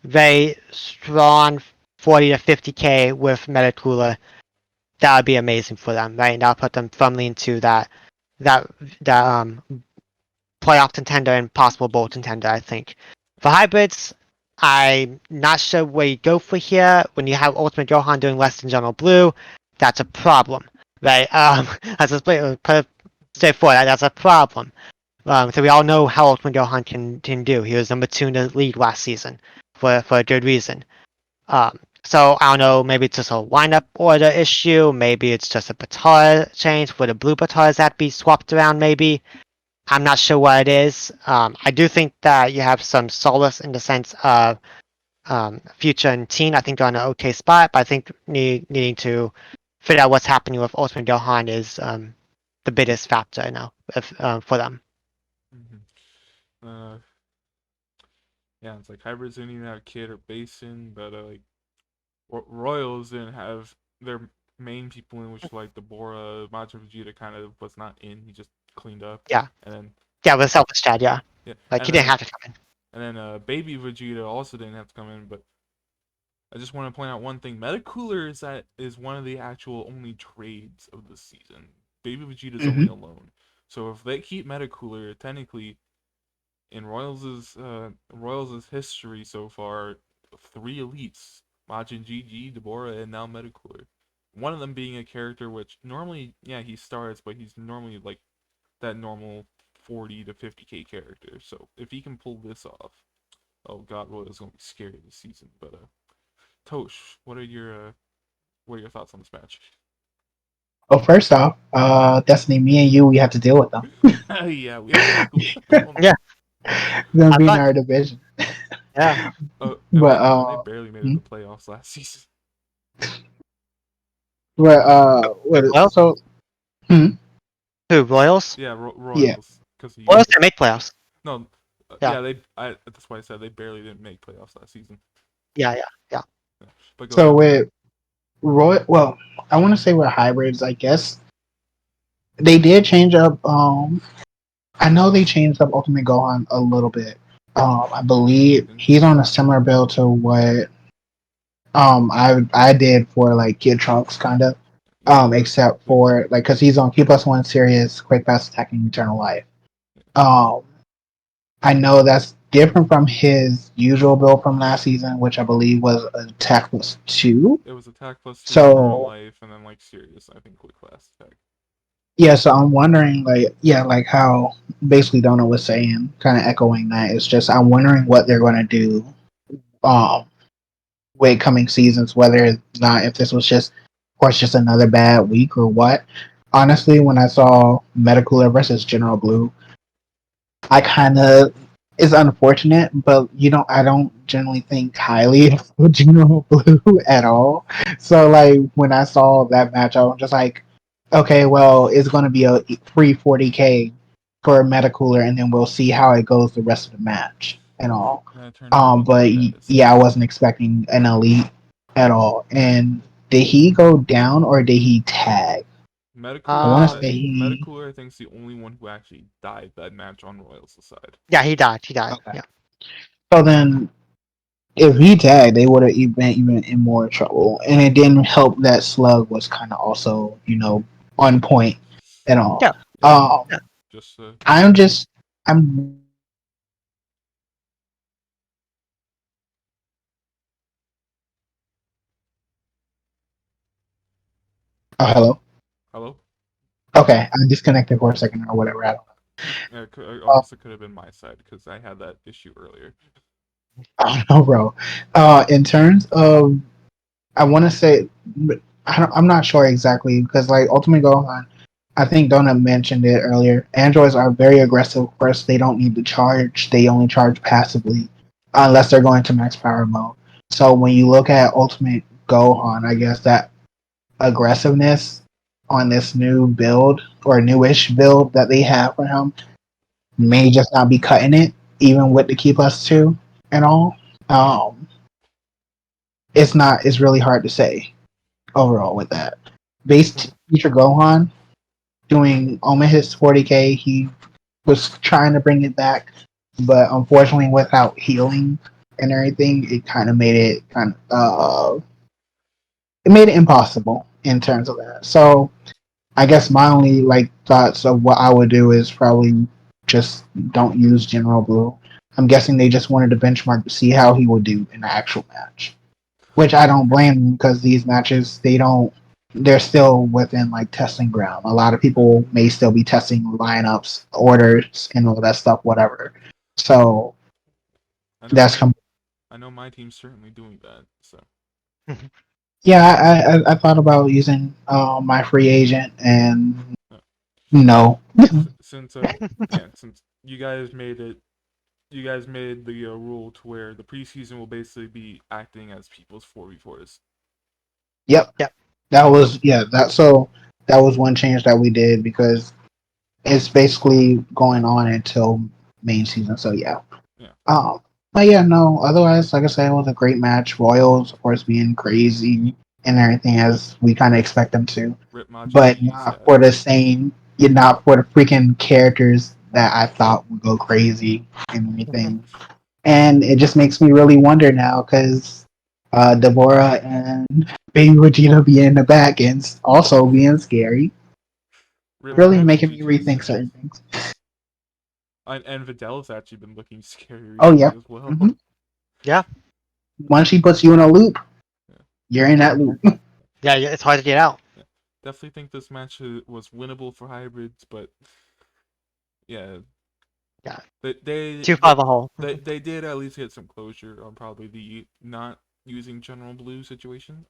very strong 40 to 50k with Metacooler, that would be amazing for them, right? And that'll put them firmly into that that playoff contender and possible bowl contender, I think. For hybrids, I'm not sure where you go for here. When you have Ultimate Gohan doing less than General Blue, that's a problem, right? As a straightforward, that's a problem. So we all know how Ultimate Gohan can do. He was number 2 in the league last season for a good reason. So I don't know, maybe it's just a lineup order issue, maybe it's just a batar change for the blue batars that be swapped around, maybe. I'm not sure what it is. I do think that you have some solace in the sense of Future and Teen. I think they're on an okay spot, but I think needing to figure out what's happening with Ultimate Gohan is the biggest factor now for them. Mm-hmm. Yeah, it's like hybrids didn't even have Kid or Basin, but like Royals didn't have their main people in, which like Deborah, Majin Vegeta kind of was not in. He just cleaned up, Yeah, and then yeah, with Selfish Chad, yeah, yeah, like he didn't have to come in. Baby Vegeta also didn't have to come in. But I just want to point out one thing: Metacooler is one of the actual only trades of the season. Baby Vegeta's only Hmm. alone. So if they keep Metacooler, technically in Royals' history so far, 3 elites: Majin GG, Deborah, and now Metacooler. One of them being a character which normally, yeah, he starts, but he's normally like that normal 40 to 50k character. So if he can pull this off, oh god, Royals gonna be scary this season. But Tosh, what are your thoughts on this match? Well, first off, Destiny, me and you, we have to deal with them. Yeah, we have to deal with them. Yeah, They're gonna have be in fun. our division. Yeah, But When they barely made it hmm? to the playoffs last season. what? well, So, hmm? who Royals? Yeah, Yeah. Royals because of you. Royals didn't make playoffs. No, Yeah, yeah, that's why I said they barely didn't make playoffs last season. yeah, yeah, yeah. Yeah. But go So ahead. with Roy, well, I want to say with hybrids, I guess they did change up. I know they changed up Ultimate Gohan a little bit. I believe he's on a similar build to what. I did for like Kid Trunks kind of. Yeah, Except for like because he's on Q plus one serious quick fast attacking eternal life. Um, I know that's different from his usual build from last season, which I believe was attack plus two. it was attack plus two eternal So life, and then like serious, I think, quick class attack. yeah, so I'm wondering like yeah, like how basically Donna was saying, kind of echoing that. It's just I'm wondering what they're gonna do um with coming seasons, whether or not if this was just of course just another bad week or what. Honestly, when I saw Metacooler versus General Blue, I kind of it's unfortunate, but I don't generally think highly of General Blue at all. So like when I saw that match, I was just like, okay, well, it's going to be a free 40K for Metacooler, and then we'll see how it goes the rest of the match and all. And it turned out elite But status. yeah, I wasn't expecting an elite at all. And did he go down or did he tag? I want to say he. Metacooler, I think, is the only one who actually died that match on Royals' side. Yeah, he died. He died. Okay. Yeah. So then if he tagged, they would have been even in more trouble. And it didn't help that Slug was kind of also, on point and all. Yeah. Yeah, Um, just I'm just, I'm. Oh, hello. hello. Okay, I disconnected for a second or whatever. I don't Yeah, it know. also could have been my side because I had that issue earlier. I don't know, bro. In terms of, I want to say, I'm not sure exactly because like Ultimate Gohan, I think Donut mentioned it earlier. Androids are very aggressive. Of course, they don't need to charge. They only charge passively unless they're going to max power mode. So when you look at Ultimate Gohan, I guess that aggressiveness on this new build or newish build that they have for him may just not be cutting it, even with the Keep Us 2 and all. Um, it's not. It's really hard to say overall with that. Based Teacher Gohan doing Omahis 40K, he was trying to bring it back, but unfortunately, without healing and everything, it kind of made it it made it impossible in terms of that. So I guess my only like thoughts of what I would do is probably just don't use General Blue. I'm guessing they just wanted to benchmark to see how he would do in the actual match, which I don't blame them because these matches they're still within like testing ground. A lot of people may still be testing lineups, orders, and all that stuff, whatever. So I know that's my I know my team's certainly doing that. So yeah. I thought about using my free agent and uh, no. since since you guys made the rule to where the preseason will basically be acting as people's 4v4s. Yep, Yeah. that was that was one change that we did because it's basically going on until main season. So yeah. Yeah, Um, but yeah, no. Otherwise, like I said, it was a great match. Royals, of course, being crazy and everything as we kind of expect them to, Rip Majin but V not for status. the same. Not for the freaking characters that I thought would go crazy and everything. And it just makes me really wonder now because Deborah and Baby Vegeta being in the back and also being scary, Rip really Heavy making me GG's. rethink certain things. And Vidal's actually been looking scary Oh recently yeah. as well. hmm Yeah. Once she puts you in a loop, Yeah, you're in that loop. Yeah. Yeah. It's hard to get out. yeah. Definitely think this match was winnable for hybrids, but yeah, Yeah. they they Too far they, of a hole. they did at least get some closure on probably the not using General Blue situation.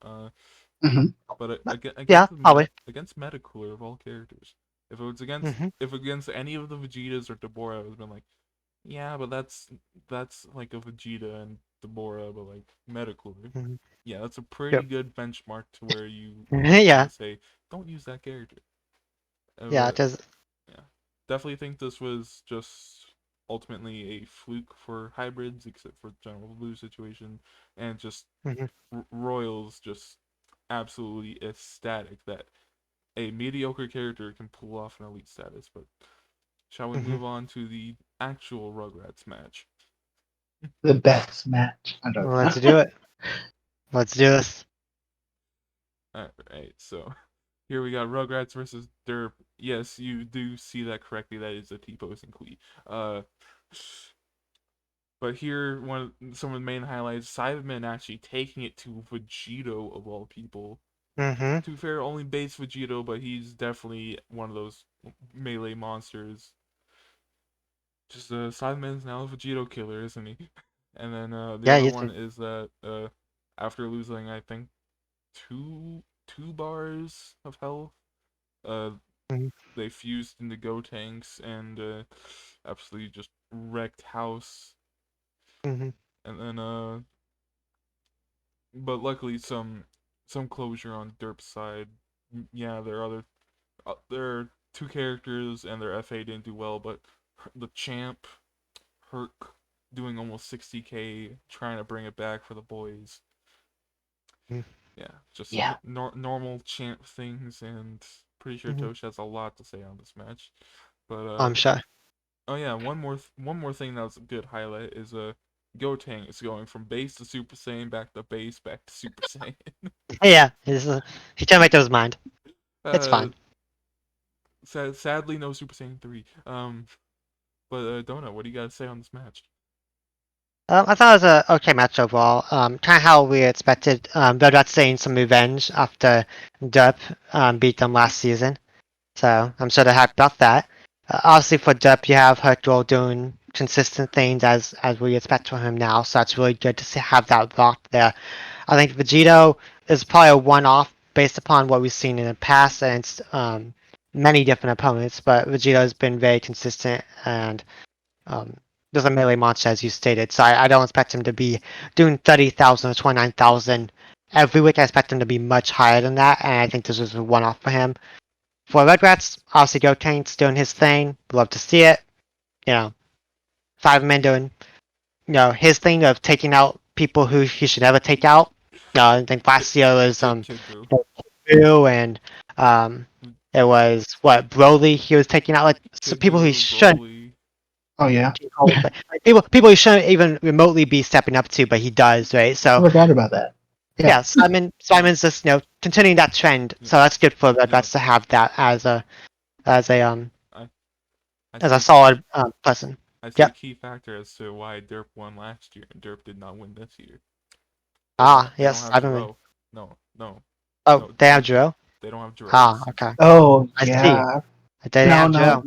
hmm But Yeah. Probably. against Metacooler of all characters, Mm-hmm. if against any of the Vegetas or Deborah, I would have been like, yeah, but that's like a Vegeta and Deborah, but like Metacooler. Mm-hmm. Yeah, that's a pretty Yep. good benchmark to where you kind Yeah. of say, don't use that character. Yeah. But Just. yeah, definitely think this was just ultimately a fluke for hybrids, except for General Blue situation, and just Mm-hmm. Royals just absolutely ecstatic that a mediocre character can pull off an elite status. But shall we Mm-hmm. move on to the actual Rugrats match? The best match. I don't Let's know. do it. Let's do this. Alright, so here we got Rugrats versus Derp. Yes, you do see that correctly. That is a T-posing Quee. Uh, but here, some of the main highlights: Cyberman actually taking it to Vegito of all people. Mm-hmm. To be fair, only base Vegito, but he's definitely one of those melee monsters. Just Cyberman's now a Vegito killer, isn't he? And then the Yeah, other you one too. is that after losing, I think two bars of health, uh, Mm-hmm. they fused into Go tanks and absolutely just wrecked house. Mm-hmm. And then but luckily some closure on Derp's side. Yeah, there are two characters and their FA didn't do well, but the champ Herc doing almost 60k, trying to bring it back for the boys. Yeah, just Yeah. normal champ things, and pretty sure Mm-hmm. Tosh has a lot to say on this match. But I'm sure. oh yeah, one more thing that was a good highlight is Gotenks is going from base to Super Saiyan, back to base, back to Super Saiyan. Yeah, he can't make up his mind. It's uh, fine. sadly no Super Saiyan 3. But Donut, what do you gotta say on this match? I thought it was a okay match overall. Kind of how we expected. Velvet saying some revenge after Derp beat them last season. So I'm sure they're happy about that. Obviously for Derp, you have Hercule doing consistent things as we expect from him now. So that's really good to see, have that locked there. I think Vegito is probably a one-off based upon what we've seen in the past and it's, many different opponents. But Vegito has been very consistent and um, there's a melee monster as you stated, so I don't expect him to be doing 30,000 or 29,000 every week. I expect him to be much higher than that, and I think this was a one-off for him. For Rugrats, obviously Gotenks doing his thing. Love to see it. You know, Fiveman doing his thing of taking out people who he should never take out. I think last year was Kid Boo. Caspule and it was what Broly he was taking out like Kid people who Boo, shouldn't. Broly. Oh yeah. Like, people he shouldn't even remotely be stepping up to, but he does, right? I So forgot about that. Yeah. yeah, Simon's just continuing that trend. Yeah, So that's good for the yeah. vets to have that as a I I as a say solid person. I say Yep. key factor as to why Derp won last year and Derp did not win this year. They don't Yes, have Simon. Jiro. No, no, Oh, no, they have no. Jiro. They don't have Jiro this Okay. season. Oh I see. yeah. They No, have no. Jiro.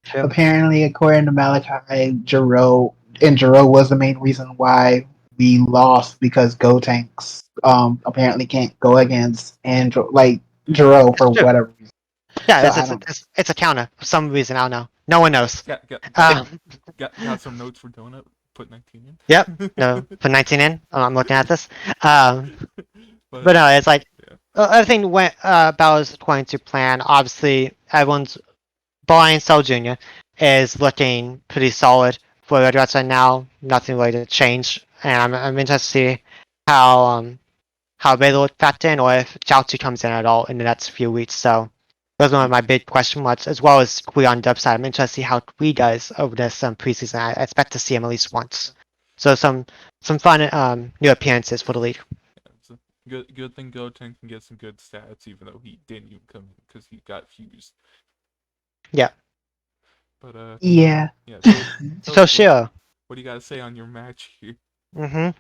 True. Apparently, according to Malachi, Jiro was the main reason why we lost because Go Tanks apparently can't go against Jiro It's for true. whatever reason. Yeah, So I don't. it's a counter for some reason. I don't know. No one knows. Got got Um, got some notes for Donut. Put 19 yep. in. No, put 19 in. I'm looking at this. Um, But But no, it's like yeah, everything went about as according to plan. Obviously, everyone's barring Cell Jr. is looking pretty solid for the Regrets right now. Nothing really to change, and I'm interested to see how they look factor in, or if Jiaozi comes in at all in the next few weeks. So those are my big question marks, as well as Kui on Dub side. I'm interested to see how Kui does over this preseason. I expect to see him at least once. So some fun new appearances for the league. it's a good thing Goten can get some good stats, even though he didn't even come in because he got fused. Yeah. But Yeah. yeah. So Toast, sure. what do you gotta say on your match here? Mm-hmm.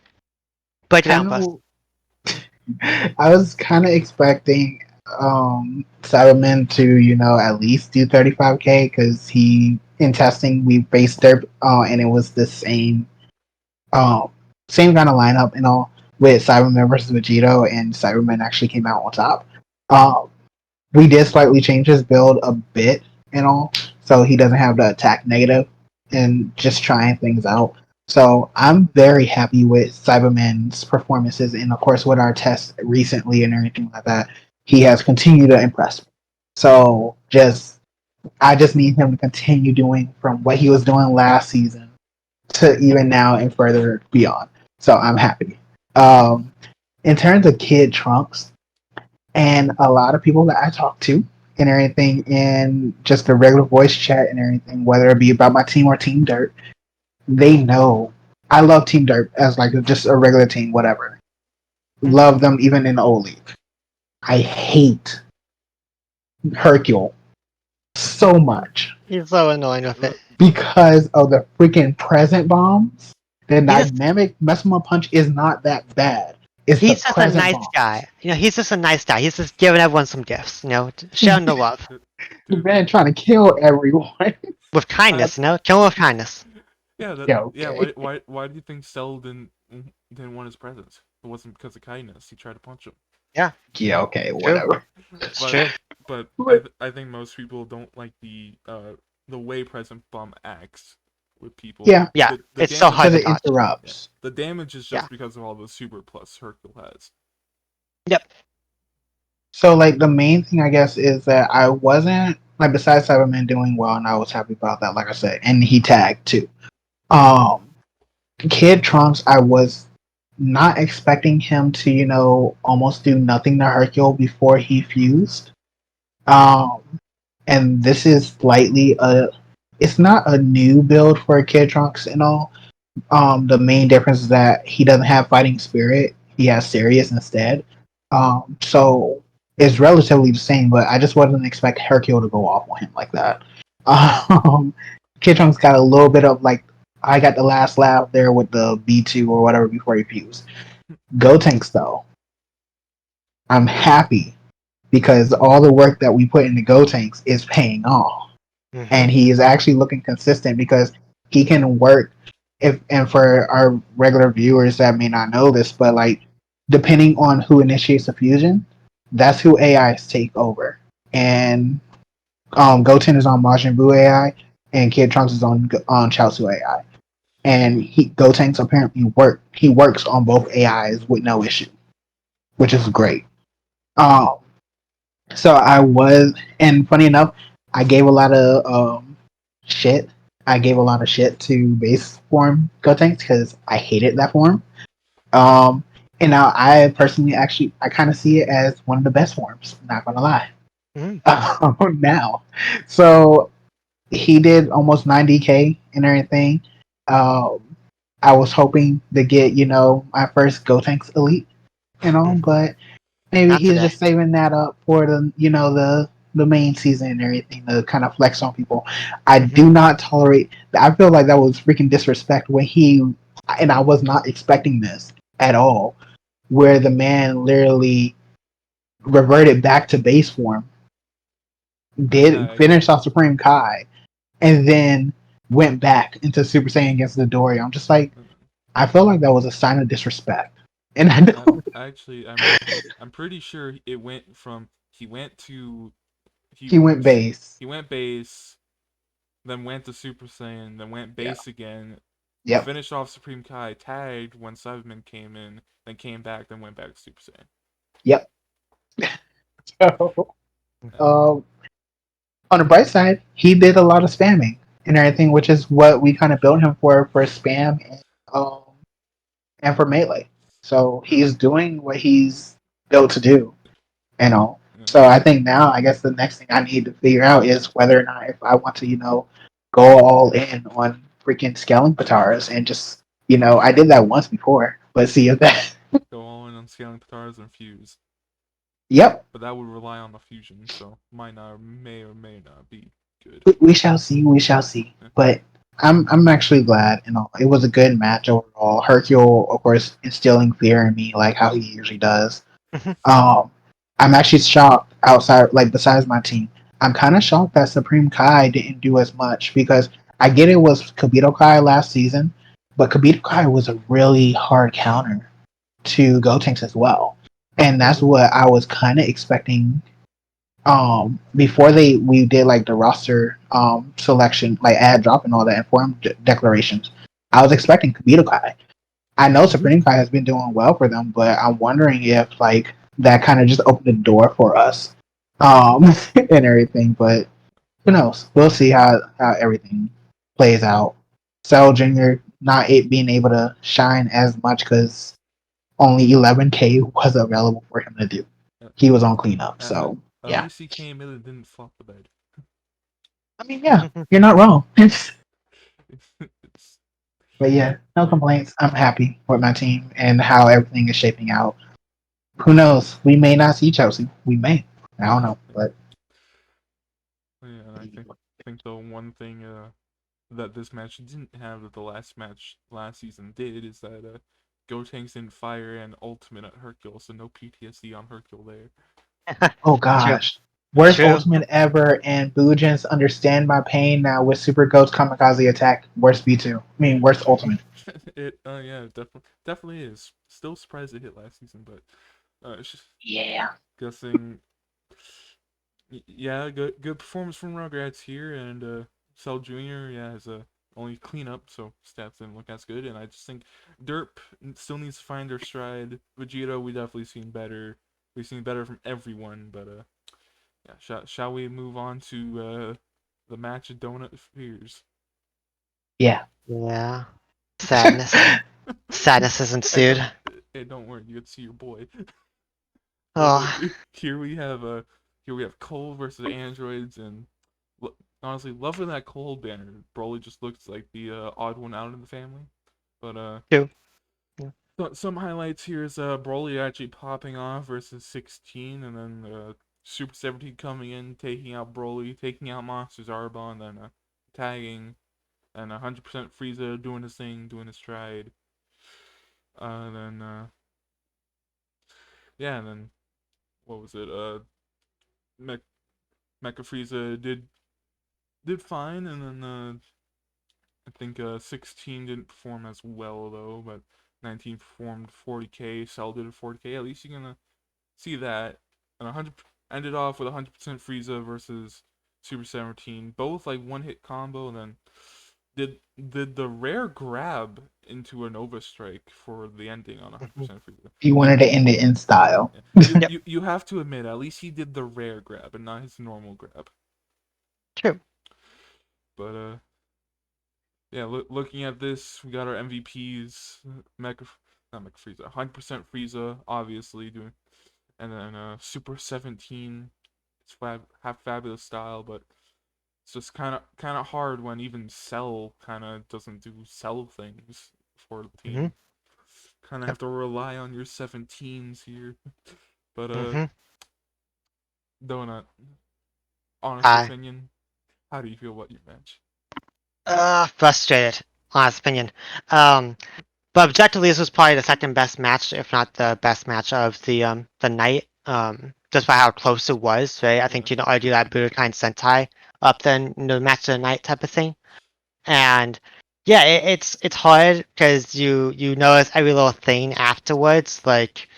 Break it down Kind for us. of. I was kind of expecting Cyberman to at least do 35K because he in testing we faced Derp and it was the um same kind of lineup and all with Cyberman versus Vegito and Cyberman actually came out on top. Um, we did slightly change his build a bit and all, so he doesn't have the attack negative and just trying things out. So I'm very happy with Cyberman's performances, and of course with our tests recently and everything like that, he has continued to impress me. So I just need him to continue doing from what he was doing last season to even now and further beyond. So I'm happy. Um, in terms of Kid Trunks, and a lot of people that I talk to and everything in just the regular voice chat and everything, whether it be about my team or Team Dirt, they know I love Team Dirt as like just a regular team, whatever. Love them even in the old league. I hate Hercule so much He's so annoying with it. because of the freaking present bombs. The He just dynamic Mesmer punch is not that bad. It's the he's just a present nice bombs. guy. He's just a nice guy. He's just giving everyone some gifts. Showing the love The Dude, man trying to kill everyone. with I kindness. Kill him with kindness. yeah that Yeah, yeah okay. why do you think Cell didn't want his presence? It wasn't because of kindness. He tried to punch him. Yeah, Yeah, okay, true. whatever. It's But true. I think most people don't like the way Present Bomb acts with people. Yeah, Yeah, The it's so damage hard because to it dodge. yeah, interrupts. the damage is Yeah. just because of all the super plus Hercule has. Yep. So like the main thing I guess is that I wasn't like besides Cyberman doing well and I was happy about that, like I said, and he tagged too. Um Kid Trunks I was not expecting him to, almost do nothing to Hercule before he fused. Um and this is slightly it's not a new build for Kid Trunks and all. The main difference is that he doesn't have fighting spirit. He has serious instead. So it's relatively the same, but I just wasn't expect Hercule to go off on him like that. Um, Kid Trunks got a little bit of like I got the last laugh there with the B2 or whatever before he fused. Gotenks though, I'm happy because all the work that we put into Gotenks is paying off Hmm. and he is actually looking consistent because he can work if and for our regular viewers that may not know this, but like depending on who initiates the fusion, that's who AIs take over. And Goten is on Majin Buu AI and Kid Trunks is on Chaozu AI. And Gotenks apparently he works on both AIs with no issue, which is great. Um So I was, and funny enough, I gave a lot of shit. I gave a lot of shit to base form Gotenks because I hated that form. Um, and now I personally actually I kind of see it as one of the best forms. Not gonna lie. Hmm. Now, so he did almost 90K and everything. Um, I was hoping to get my first Gotenks Elite, Hmm. but maybe Not he's today. just saving that up for the main season and everything to kind of flex on people. I Hmm. do not tolerate. I feel like that was freaking disrespect when and I was not expecting this at all. Where the man literally reverted back to base form, did Tag. finish off Supreme Kai, and then went back into Super Saiyan against the Dory. I'm just like, I feel like that was a sign of disrespect, and I don't. Actually, I'm pretty sure it went from he went to He went base. he went base, then went to Super Saiyan, then went Yeah. base again, Yep. finished off Supreme Kai, tagged when Cyberman came in, then came back, then went back to Super Saiyan. Yep. So, Yeah. um, on the bright side, he did a lot of spamming and everything, which is what we kind of built him for spam um, and for melee. So he's doing what he's built to do, you know. Yeah. So I think now, I guess the next thing I need to figure out is whether or not if I want to, go all in on freaking scaling Pataras and just, I did that once before, but see if that. Go all in on scaling Pataras and Fuse. Yep, But that would rely on the fusion, so might not, may or may not be good. we shall see. We shall see. Yeah. But I'm actually glad. It was a good match overall. Hercule, of course, instilling fear in me like how he usually does. Mhm. Um, I'm actually shocked. Outside, like besides my team, I'm kind of shocked that Supreme Kai didn't do as much because I get it was Kibito Kai last season, but Kibito Kai was a really hard counter to Gotenks as well, and that's what I was kind of expecting before we did like the roster selection like add drop and all that informed declarations. I was expecting Kibito Kai. I know Supreme Kai has been doing well for them, but I'm wondering if like that kind of just opened the door for us and everything. But who knows? We'll see how everything plays out. Cell Jr. not it being able to shine as much because only 11K was available for him to do. At, He was on cleanup, at, so at yeah. least he came in and didn't flop the bed. I mean, yeah, you're not wrong. It's But yeah, no like complaints. I'm happy with my team and how everything is shaping out. Who knows? We may not see Chelsea. We may. I don't know, but Yeah, and I think the one thing that this match didn't have that the last match last season did is that Gotenks didn't fire an ultimate at Hercule, so no PTSD on Hercule there. oh True. gosh. Worst True. ultimate ever, and Bujins understand my pain now with Super Ghost Kamikaze Attack. Worst B2. I mean, worst ultimate. It yeah, definitely is. Still surprised it hit last season, but it's just Yeah. guessing. Yeah, good performance from Rugrats here, and Cell Junior yeah has a only cleanup, so stats didn't look as good, and I just think Derp still needs to find her stride. Vegeta, we definitely seen better. We've seen better from everyone, but yeah, shall we move on to the match of Donut Fears? Yeah. Yeah. Sadness. Sadness has Hey, ensued. don't worry, you get to see your boy. Oh, Here we have Cole versus androids, and honestly, loving that Cole banner. Broly just looks like the odd one out in the family. But true. some highlights here is Broly actually popping off versus 16, and then Super 17 coming in, taking out Broly, taking out Monster Zarbon, then tagging, and 100% Frieza doing his thing, doing his stride. Then yeah, and then what was it? Mech Mecha Frieza did fine, and then I think 16 didn't perform as well though, but 19 performed 40k. Cell did a 40k. At least you're gonna see that. And 100 ended off with 100% Frieza versus Super 17, both like one hit combo, and then did the rare grab into a Nova Strike for the ending on Mhm. 100% Frieza. He wanted to end it in style. Yeah. Yep. You have to admit, at least he did the rare grab and not his normal grab. True. But yeah, looking at this, we got our MVPs, Mecha, not Mecha Frieza, 100% Frieza, obviously doing, and then Super 17. It's have fabulous style, but it's just kind of hard when even Cell kind of doesn't do Cell things for the Hmm. team. Kind of Yep. have to rely on your 17s here. But Hmm. Donut, honest I opinion, how do you feel about your match? frustrated. Honest opinion. Um, but objectively, this was probably the second best match, if not the best match of the night. Just by how close it was, right? I Yeah. think you can argue that Budokai Sentai up then the match of the night type of thing. And yeah, it's hard because you notice every little thing afterwards. Like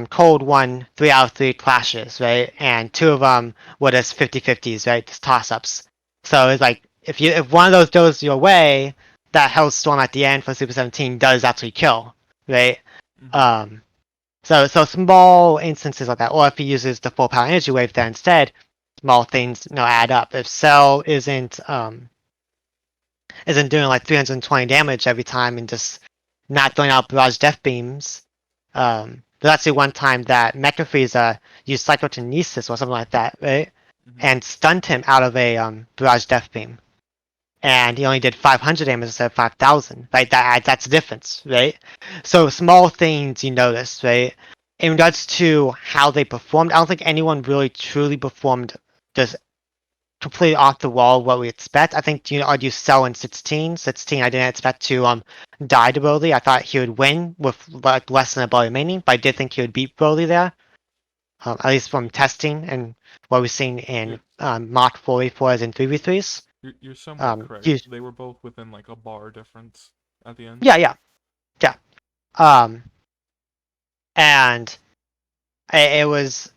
Cold won 3 out of 3 clashes, right? And 2 of them were just 50-50s, right? Just toss ups. So it's like if one of those goes your way, that Hellstorm at the end for Super 17 does actually kill, right? Mm-hmm. Um, so small instances like that, or if he uses the full power energy wave there instead, small things add up. If Cell isn't doing like 320 damage every time and just not throwing out barrage death beams. There's actually one time that Mecha Frieza used psychokinesis or something like that, right? Mm-hmm. And stunned him out of a barrage death beam. And he only did 500 damage instead of 5,000, right? That's the difference, right? So small things you notice, right? In regards to how they performed, I don't think anyone really truly performed just completely off the wall what we expect. I think I'd use Cell in 16. 16 I didn't expect to die to Broly. I thought he would win with like less than a ball remaining, but I did think he would beat Broly there. At least from testing and what we've seen You're, in Mach 44s and 3v3s. you're somewhat correct. Huge. They were both within like a bar difference at the end. Yeah, yeah, yeah. Um, and it was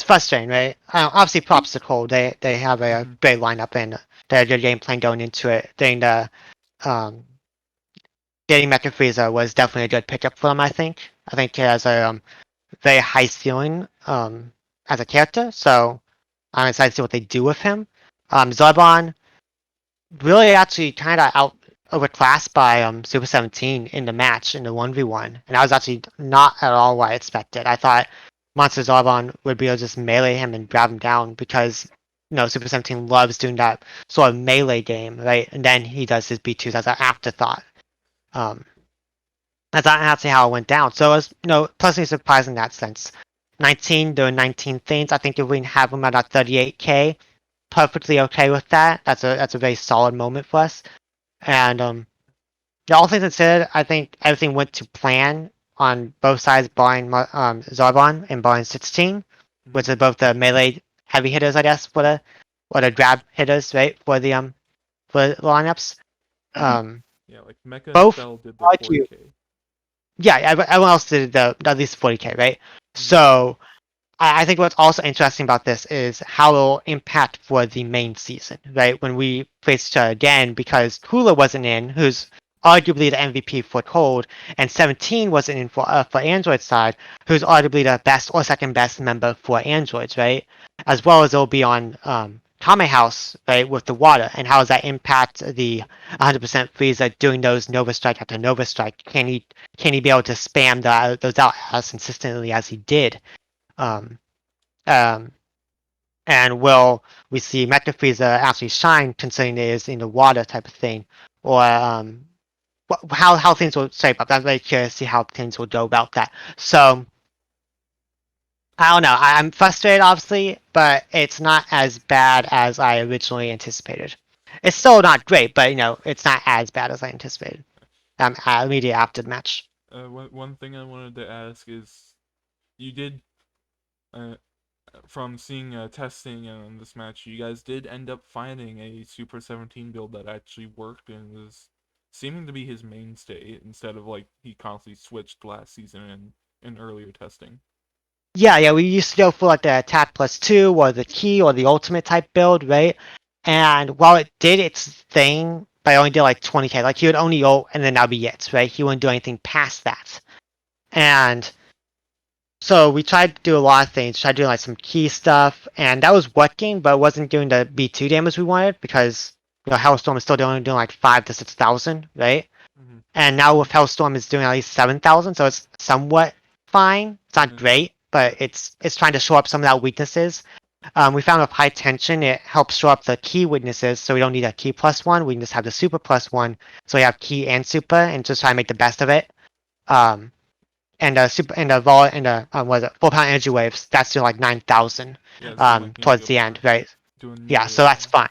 frustrating, right? Obviously, props to Cole. They have a Mm-hmm. great lineup and they had a good game plan going into it. During the um, getting Mecha Frieza was definitely a good pickup for him. I think. I think he has a very high ceiling as a character. So I'm excited to see what they do with him. Zarbon really actually kind of out overclassed by Super 17 in the match in the 1v1, and that was actually not at all what I expected. I thought Monster Zarbon would be able to just melee him and grab him down because Super 17 loves doing that sort of melee game, right? And then he does his B2s as an afterthought. Um, That's not actually how it went down. So it was, pleasantly surprised in that sense. 19 doing 19 things. I think if we can have him at our 38K, perfectly okay with that. That's a very solid moment for us. And all things considered, I think everything went to plan on both sides, barring Zarbon and barring 16, which are both the melee heavy hitters, I guess, for the grab hitters, right? For the lineups. Um, Yeah, like Mecha and both Spell did the argue. 40k. Yeah, everyone else did at least 40K, right? Mhm. So I think what's also interesting about this is how it will impact for the main season, right? When we face each other again, because Hula wasn't in, who's arguably the MVP for Cold, and 17 wasn't in for Android side, who's arguably the best or second best member for Androids, right? As well as it'll be on Kame House, right, with the water, and how does that impact the 100% Frieza doing those Nova Strike after Nova Strike? Can he be able to spam those out as consistently as he did? Um, um, and will we see Mecha Frieza actually shine, considering it is in the water type of thing, or how things will shape up? I'm very curious to see how things will go about that. So I don't know. I'm frustrated, obviously, but it's not as bad as I originally anticipated. It's still not great, but it's not as bad as I anticipated. Immediately after the match. One thing I wanted to ask is, you did, uh, from seeing testing on this match, you guys did end up finding a Super 17 build that actually worked and was seeming to be his mainstay instead of like he constantly switched last season and in earlier testing. Yeah. We used to go for like the attack +2 or the key or the ultimate type build, right? And while it did its thing, but I only did like 20K. Like he would only ult and then that'd be it, right? He wouldn't do anything past that. And so we tried to do a lot of things, tried doing like some key stuff, and that was working, but it wasn't doing the B2 damage we wanted because Hellstorm is still only doing like 5 to 6,000, right? Mm-hmm. And now with Hellstorm is doing at least 7,000, so it's somewhat fine. It's not And great, but it's trying to show up some of that weaknesses. We found with high tension, it helps show up the key weaknesses, so we don't need a key +1. We can just have the super +1, so we have key and super, and just try to make the best of it. Um, and the super and the vol and the was it 4 pound energy waves. That's doing like 9,000. yeah, it's doing like Towards nearly a the end, bunch. right? Doing Yeah, nearly a so that's bunch. fine.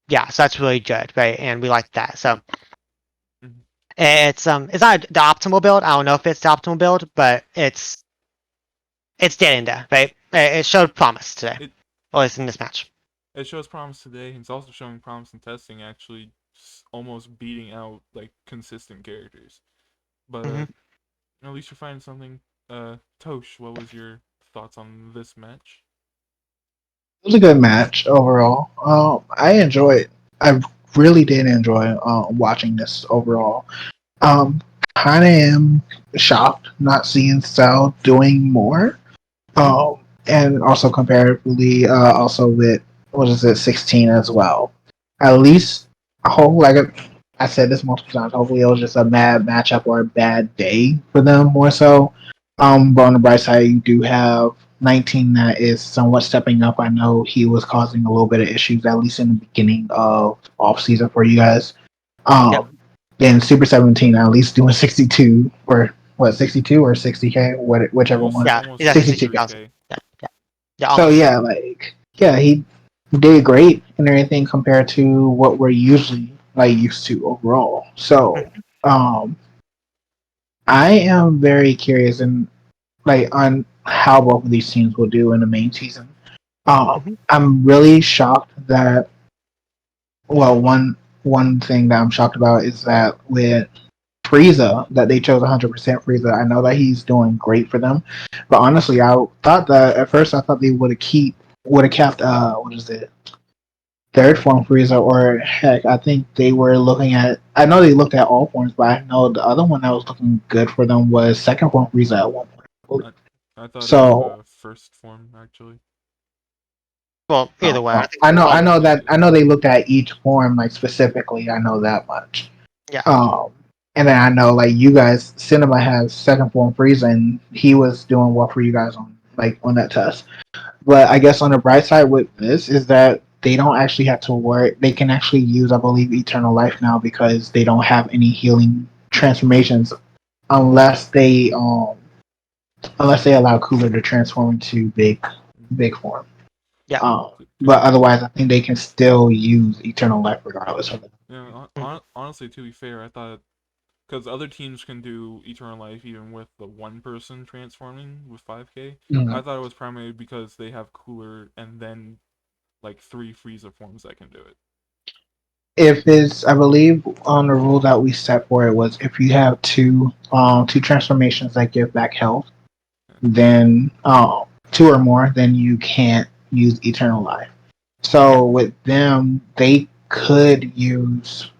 Yeah, so that's really good, right? And we like that. So Mm-hmm. it's not the optimal build. I don't know if it's the optimal build, but it's getting there, right? It showed promise today, It or at least in this match. it shows promise today. And it's also showing promise in testing, actually almost beating out like consistent characters. But Hmm. at least you're finding something. Tosh, what was your thoughts on this match? It was a good match overall. I enjoyed. I really did enjoy watching this overall. Um, kind of am shocked not seeing Cell doing more. And also comparatively, also with what is it, 16 as well. At least, I hope, like I said this multiple times, hopefully it was just a bad matchup or a bad day for them more so. But on the bright side, you do have 19 that is somewhat stepping up. I know he was causing a little bit of issues, at least in the beginning of off season for you guys. Yep. Then Super 17 at least doing 62 or what 62 or 60K, whichever Almost one. Yeah, almost he's at 62. 63,000. 63k. Yeah, So almost. yeah, like yeah, he did great and everything compared to what we're usually like used to overall. So Mhm. um I am very curious and like on how both of these teams will do in the main season. Mhm. I'm really shocked that well one thing that I'm shocked about is that with Frieza that they chose 100% Frieza. I know that he's doing great for them, but honestly, I thought that at first I thought they would have kept what is it, third form Frieza, or heck, I think they were looking at. I know they looked at all forms, but I know the other one that was looking good for them was second form Frieza at one point. I I thought it was So a first form actually. Well, either way, I think I all. know that I know they looked at each form like specifically. I know that much. Yeah. Um, and then I know like you guys, Cinema has second form Frieza, and he was doing well for you guys on like on that test. But I guess on the bright side with this is that they don't actually have to worry. They can actually use, I believe, Eternal Life now because they don't have any healing transformations unless they allow Cooler to transform into big form. Yeah. But otherwise, I think they can still use Eternal Life regardless of it. Yeah, Mhm. honestly, to be fair, I thought because other teams can do Eternal Life even with the one person transforming with 5K. I Mhm. thought it was primarily because they have Cooler and then like 3 Frieza forms that can do it. If it's, I believe, on the rule that we set for it was if you have two transformations that give back health, Yeah. then two or more, then you can't use Eternal Life. Yeah. So with them, they could use.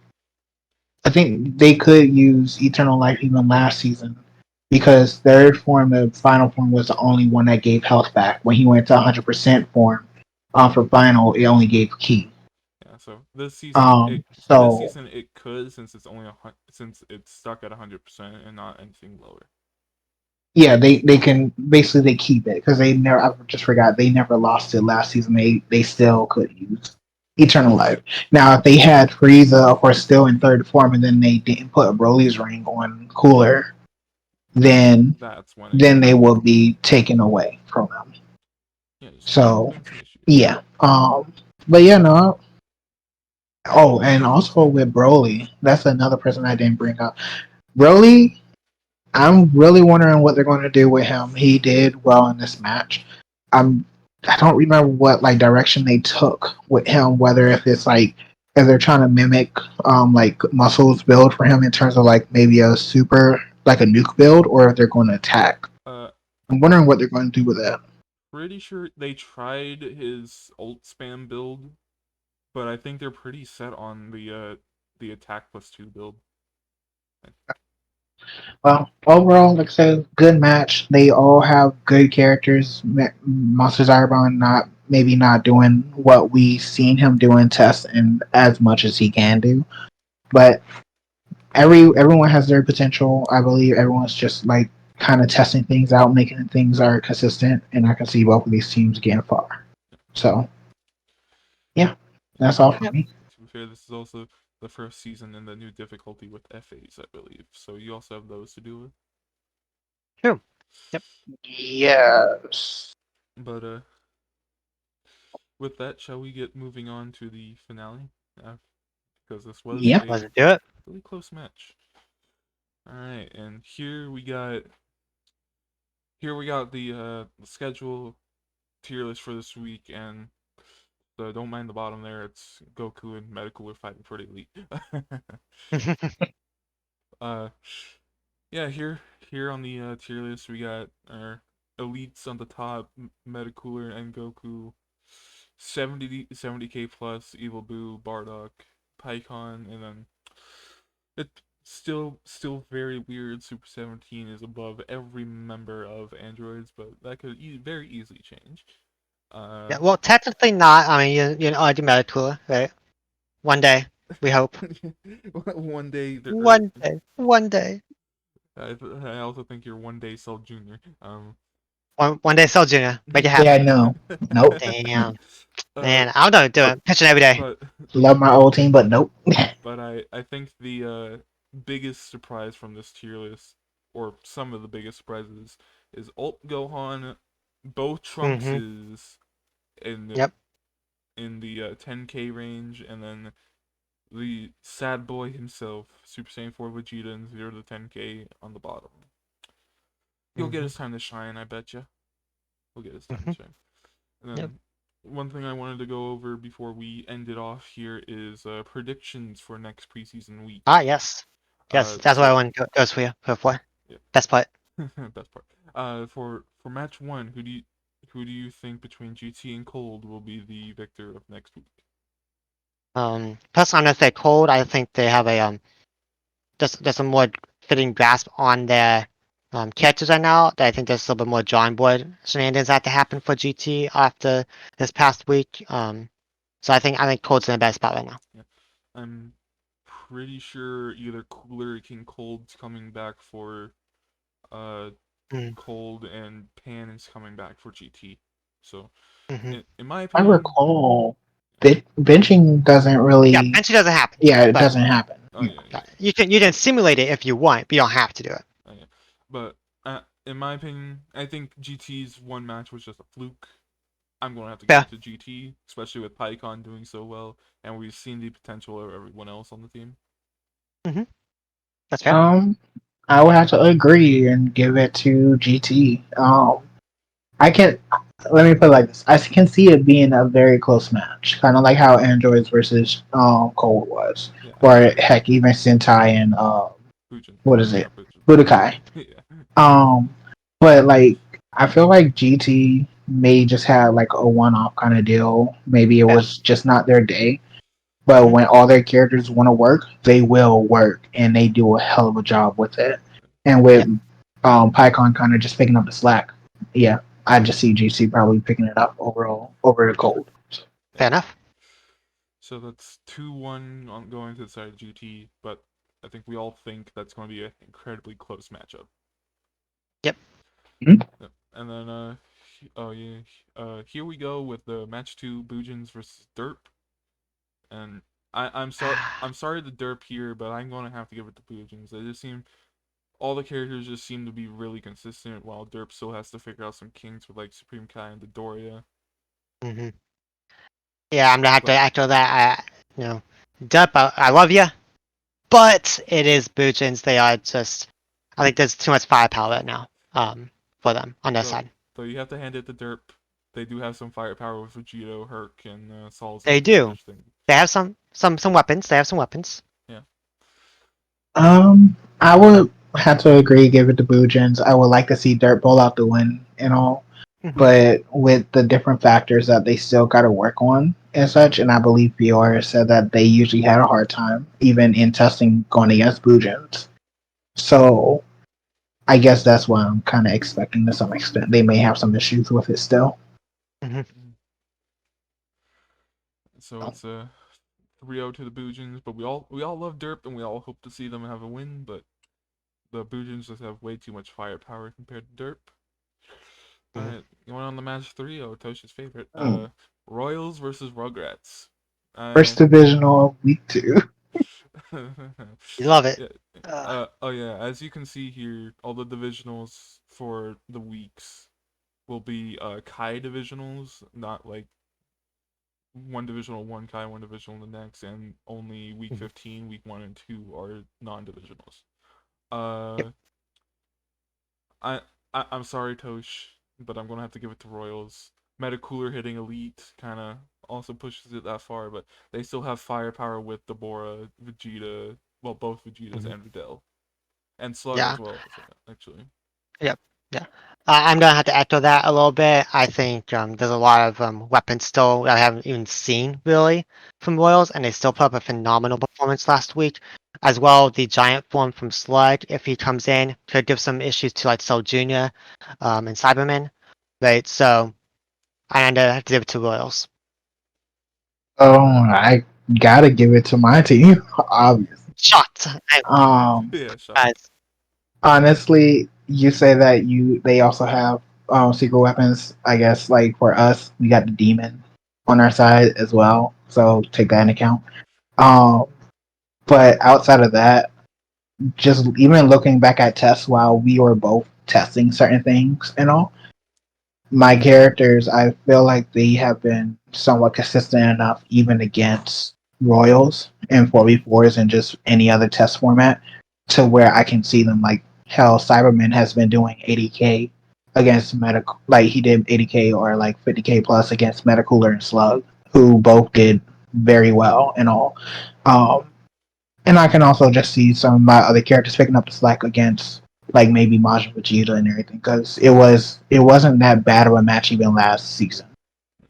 I think they could use Eternal Life even last season because third form, the final form, was the only one that gave health back. When he went to 100% form for final, it only gave key. Yeah, so this So season it could since it's only since it's stuck at 100% and not anything lower. yeah, they can basically they keep it because they never. I just forgot they never lost it last season. They still could use Eternal Life. Now, if they had Frieza, of course, still in third form, and then they didn't put a Broly's ring on Cooler, then That's when it then could. they will be taken away from them. Yeah, there's So been some issues. yeah, but yeah, no. Oh, and also with Broly, that's another person I didn't bring up. Broly, I'm really wondering what they're going to do with him. He did well in this match. I'm I don't remember what like direction they took with him. Whether if it's like if they're trying to mimic like muscles build for him in terms of like maybe a super like a nuke build, or if they're going to attack. Uh, I'm wondering what they're going to do with that. pretty sure they tried his ult spam build, but I think they're pretty set on the attack +2 build. Well, overall, like I said, good match. They all have good characters. Monster Zarbon not maybe not doing what we seen him do in tests and as much as he can do, but everyone has their potential. I believe everyone's just like kind of testing things out, making things are consistent, and I can see both of these teams getting far. So yeah, that's all for Yep. me. To be fair, this is also the first season in the new difficulty with FAs, I believe. So you also have those to do with. True. Yep. Yes. But with that, shall we get moving on to the finale? Because this was Yeah. a Let's do it. really close match. All right, and here we got the schedule tier list for this week, and don't mind the bottom there. It's Goku and Medical are fighting for the elite. uh, yeah, here on the tier list we got our elites on the top, Metacooler and Goku, 70k plus, Evil Boo, Bardock, Pycon, and then it still very weird. Super 17 is above every member of androids, but that could very easily change. Yeah. Well, technically not. I mean, you're an argumentative tool, right? One day, we hope. One day, One day. One day. I also think you're one day Cell Junior. One day, Cell Junior. Make it Yeah. happen. No. Nope. Damn. uh, Man, I don't do Nope. it. Pitching every day. but Love my old team, but nope. but I think the biggest surprise from this tier list, or some of the biggest surprises, is Ult Gohan, both Mm-hmm. Trunkses in Yep. in the 10k range, and then the sad boy himself, Super Saiyan 4 Vegeta in 0 to 10k on the bottom. He'll get Mm-hmm. his time to shine, I bet you. He'll get his time Mm-hmm. to shine. And Yep. then one thing I wanted to go over before we end it off here is predictions for next preseason week. Ah, yes. Yes, that's what I So want to goes for you. For yeah, best part. best part. For match one, who do you think between GT and Cold will be the victor of next week? Personally, I'm gonna say cold. I think they have a just a more fitting grasp on their characters right now. I think there's a little bit more drawing board shenanigans that have to happen for GT after this past week. So I think cold's in the best spot right now. Yeah, I'm pretty sure either Cooler or King Cold's coming back for uh Mm, Cold, and Pan is coming back for GT. So mm-hmm. in my I opinion, recall benching doesn't Yeah, really. benching doesn't happen, Yeah, it but doesn't happen. oh yeah, yeah, you can simulate it if you want, but you don't have to do it. But in my opinion, I think GT's one match was just a fluke. I'm going to have to give Yeah. it to GT, especially with PyCon doing so well, and we've seen the potential of everyone else on the team. That's fair. I would have to agree and give it to GT. I can Let me put it like this: I can see it being a very close match, kind of like how Androids versus Cold was, Yeah, or actually, heck, even Sentai and Fujin. what is it, Not Fujin. Budokai. Yeah. Um, but like I feel like GT may just have like a one-off kind of deal. Maybe it Yeah. was just not their day. But Mhm. when all their characters want to work, they will work, and they do a hell of a job with it. And with Yeah. PyCon kind of just picking up the slack, yeah, I just see GC probably picking it up overall over the Cold. Fair Yeah. enough. So that's 2-1 on going to the side of GT, but I think we all think that's going to be an incredibly close matchup. Yep. Mhm. Yeah. And then, oh yeah, here we go with the match 2, Bujins versus Derp. And I'm sorry the Derp here, but I'm going to have to give it to Bujins. They just seem all the characters just seem to be really consistent, while Derp still has to figure out some kinks with like Supreme Kai and Dodoria. hmm Yeah, I'm gonna have to But echo that. Dup, I love you, but it is Bujins. They are just. I think there's too much firepower right now. For them on their though, side. though you have to hand it to Derp. They do have some firepower with Vegito, Herc, and Solid They Snake and do. such things. They have some weapons. They have some weapons. Yeah. I would have to agree, give it to Bujins. I would like to see Dirt Bowl out the win and all, hmm but with the different factors that they still got to work on and such, and I believe Fiora said that they usually had a hard time even in testing going against Bujins. So I guess that's why I'm kind of expecting to some extent they may have some issues with it still. hmm Mm. So it's a 3-0 to the Boojins, but we all love Derp and we all hope to see them have a win, but the Boojins just have way too much firepower compared to Derp. hmm Alright, going on the match 3, Toshi's favorite. Mm. Royals versus Rugrats. First I divisional week 2. You love it. yeah. Oh yeah, as you can see here, all the divisionals for the weeks will be Kai divisionals, not like one divisional one Kai, one divisional the next, and only week Mhm. 15, week 1 and 2 are non-divisionals. Yep. Uh, I, I'm sorry, Tosh, but I'm gonna have to give it to Royals. Metacooler hitting Elite kind of also pushes it that far, but they still have firepower with Deborah, Vegeta, well, both Vegetas hmm and Videl, and Slug Yeah. as well, actually. Yep. Yeah. I'm gonna have to echo that a little bit. I think there's a lot of weapons still that I haven't even seen really from Royals, and they still put up a phenomenal performance last week. As well, the giant form from Slug, if he comes in, could give some issues to like Soul Jr. And Cyberman. Right. So I end up have to give it to Royals. Oh, I gotta give it to my team, obviously. Shots. Um, Yeah, shot. Guys. Honestly, you say that they also have secret weapons. I guess like for us, we got the demon on our side as well, so take that into account. Um, but outside of that, just even looking back at tests while we were both testing certain things and all, my characters, I feel like they have been somewhat consistent enough, even against Royals and 4v4s and just any other test format, to where I can see them like hell. Cyberman has been doing 80k against Medical, like he did 80k or like 50k plus against Metacooler and Slug, who both did very well and all. Um, and I can also just see some of my other characters picking up the slack against like maybe Majin Vegeta and everything because it wasn't that bad of a match even last season.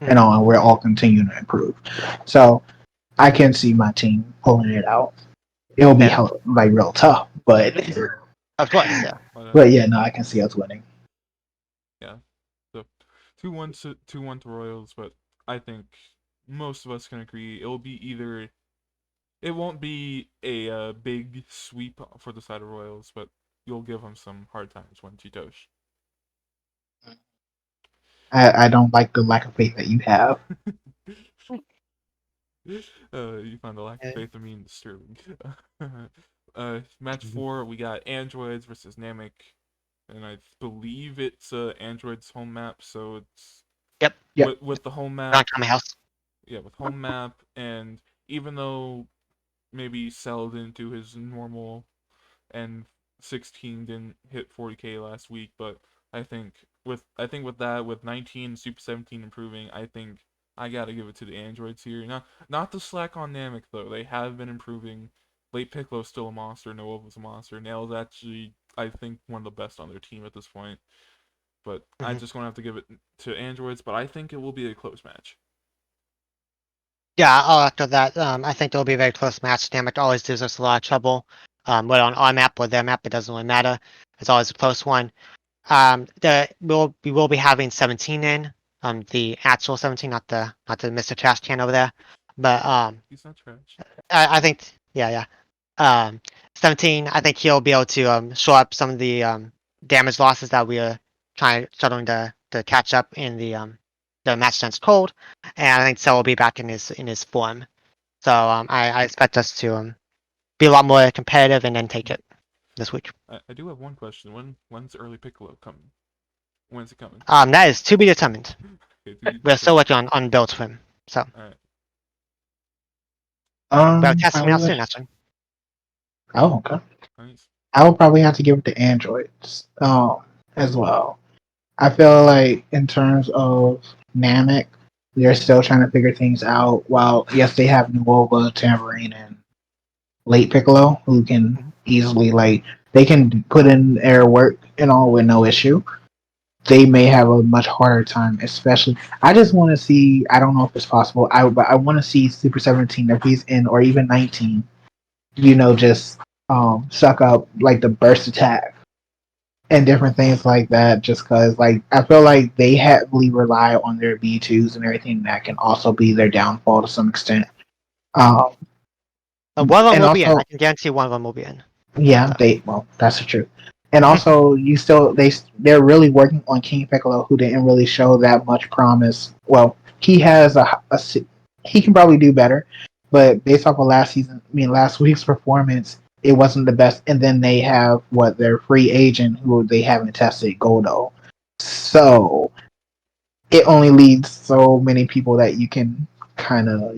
You Mhm. know, and we're all continuing to improve. So I can see my team pulling it out. It'll be Yeah. like real tough, Of course. Yeah. but yeah, no, I can see us winning. Yeah. So 2-1 to Royals, but I think most of us can agree it'll be either it won't be a big sweep for the side of Royals, but you'll give them some hard times when Chitosh. I don't like the lack of faith that you have. You find the lack of Yeah. faith in me disturbing. Match 4, we got Androids versus Namek. and I believe it's Android's home map. So it's Yep. Yep. with the home Not map. my house. Yeah, with home map, and even though maybe Cell didn't do his normal and 16 didn't hit 40K last week, but I think with that, with 19 Super 17 improving, I think I gotta give it to the androids here. Not to slack on Namek though. They have been improving. Late Piccolo's still a monster. Nova's a monster. Nail's actually, I think, one of the best on their team at this point. But I Mhm. just gonna have to give it to androids. But I think it will be a close match. Yeah, I'll echo that. I think it'll be a very close match. Namek always gives us a lot of trouble. Whether on our map or their map, it doesn't really matter. It's always a close one. We will be having 17 in. The actual 17, not the Mr. Trash Can over there. But He's not trash. I think yeah. Um, 17. I think he'll be able to show up some of the damage losses that we are struggling to catch up in the match against Cold, and I think Cell will be back in his form. So I expect us to be a lot more competitive and then take it this week. I do have one question. When's early Piccolo coming? When's it coming? That is to be determined. Okay, to be We're still determined. working on builds for him. So All right. we'll test him I out would. soon, actually. Oh, okay. Nice. I would probably have to give it to androids. As well. I feel like in terms of Namek, they're still trying to figure things out. While yes, they have Nuova, Tambourine, and Late Piccolo, who can Mhm. easily they can put in their work and all with no issue. They may have a much harder time, especially. I just want to see. I don't know if it's possible. But I want to see Super 17 if he's in, or even 19. Just suck up like the burst attack and different things like that. Just because, like, I feel like they heavily rely on their B2s and everything that can also be their downfall to some extent. Um, One of them and will be in. also, I can guarantee one of them will be in. yeah, So. that's the truth. And also, they're really working on King Piccolo, who didn't really show that much promise. Well, he has he can probably do better, but based off of last week's performance, it wasn't the best. And then they have their free agent who they haven't tested, Goldo. So it only leaves so many people that you can kind of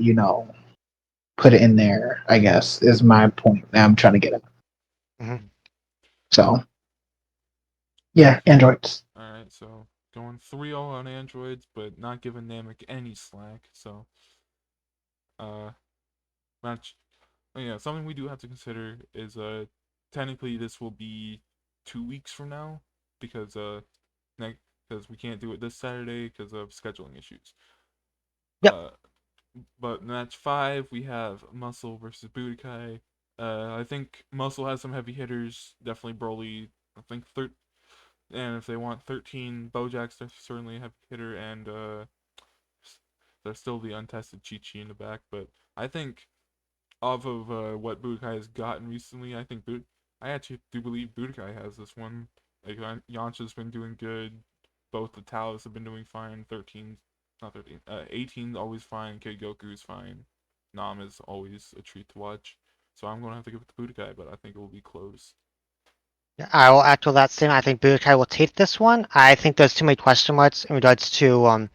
put it in there. I guess is my point that I'm trying to get at. Mhm. So yeah, androids. All right. So going 3-0 on androids, but not giving Namek any slack. So uh, match. Oh, yeah, something we do have to consider is technically this will be 2 weeks from now because because we can't do it this Saturday because of scheduling issues. Yep. Uh, but match 5 we have Muscle versus Budokai. I think Muscle has some heavy hitters. Definitely Broly. I think and if they want 13, Bojack's certainly a heavy hitter, and there's still the untested Chi-Chi in the back. But I think off of what Budokai has gotten recently, I actually do believe Budokai has this one. Like Yamcha's been doing good. Both the Talos have been doing fine. 13, not 13. 18 always fine. Kid Goku's fine. Nam is always a treat to watch. So I'm gonna have to give it to Budokai, but I think it will be close. Yeah, I will echo that statement. I think Budokai will take this one. I think there's too many question marks in regards to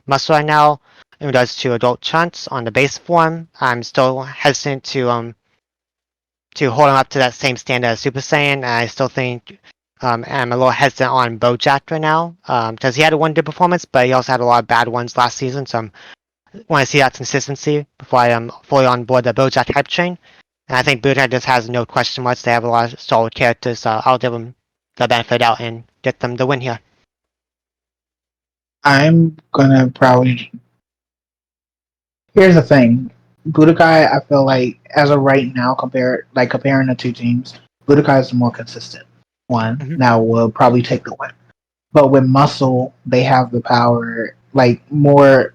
Muscle right now. In regards to adult chunks on the base form, I'm still hesitant to hold him up to that same standard as Super Saiyan. And I still think I'm a little hesitant on Bojack right now because he had a one good performance, but he also had a lot of bad ones last season. So I want to see that consistency before I am fully on board the Bojack hype train. And I think Budokai just has no question marks. They have a lot of solid characters, so I'll give them the benefit out and get them the win here. I'm gonna probably. Here's the thing, Budokai. I feel like as of right now, comparing the two teams, Budokai is the more consistent one. Mhm. Now will probably take the win. But with Muscle, they have the power, like more.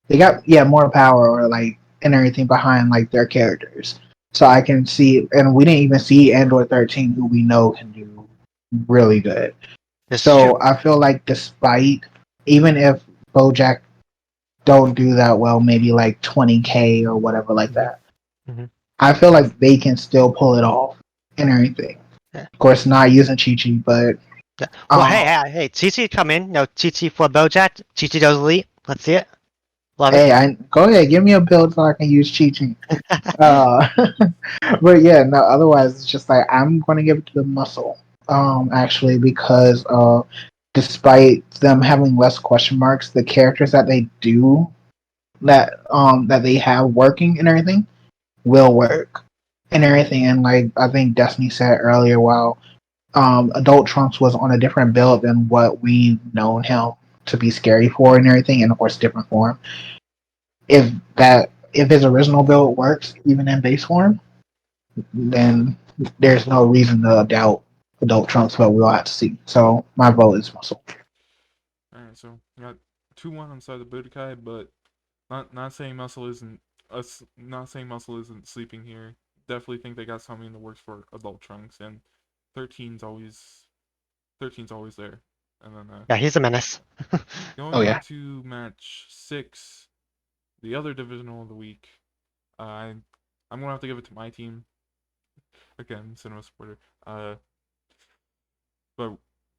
They got more power or like and everything behind like their characters. So I can see, and we didn't even see Android 13, who we know can do really good. This is true. So I feel like despite even if BoJack don't do that well, maybe like 20K or whatever like Mhm. that, Mhm. I feel like they can still pull it off and everything. Yeah. Of course, not using Chi Chi, but Yeah. Well, hey, Um, hey, TT come in. No, TT for Bojack. TT goes elite. Let's see it. Love it. hey, I go ahead, give me a build so I can use cheating. Uh, but yeah, no. Otherwise, it's just like I'm going to give it to the muscle. Actually, because despite them having less question marks, the characters that they do that they have working and everything will work and everything. And like I think Destiny said earlier, while Adult Trunks was on a different build than what we've known him to be scary for and everything, and of course different form. If his original build works even in base form, then there's no reason to doubt Adult Trunks, but we'll have to see. So my vote is Muscle. Alright, so we got 2-1 on the side of Budokai, but not saying Muscle isn't us. Not saying Muscle isn't sleeping here. Definitely think they got something in the works for Adult Trunks, and 13's always 13's always there. And then Yeah, he's a menace. Oh going yeah. into match 6, the other divisional of the week. I'm gonna have to give it to my team again, cinema supporter. But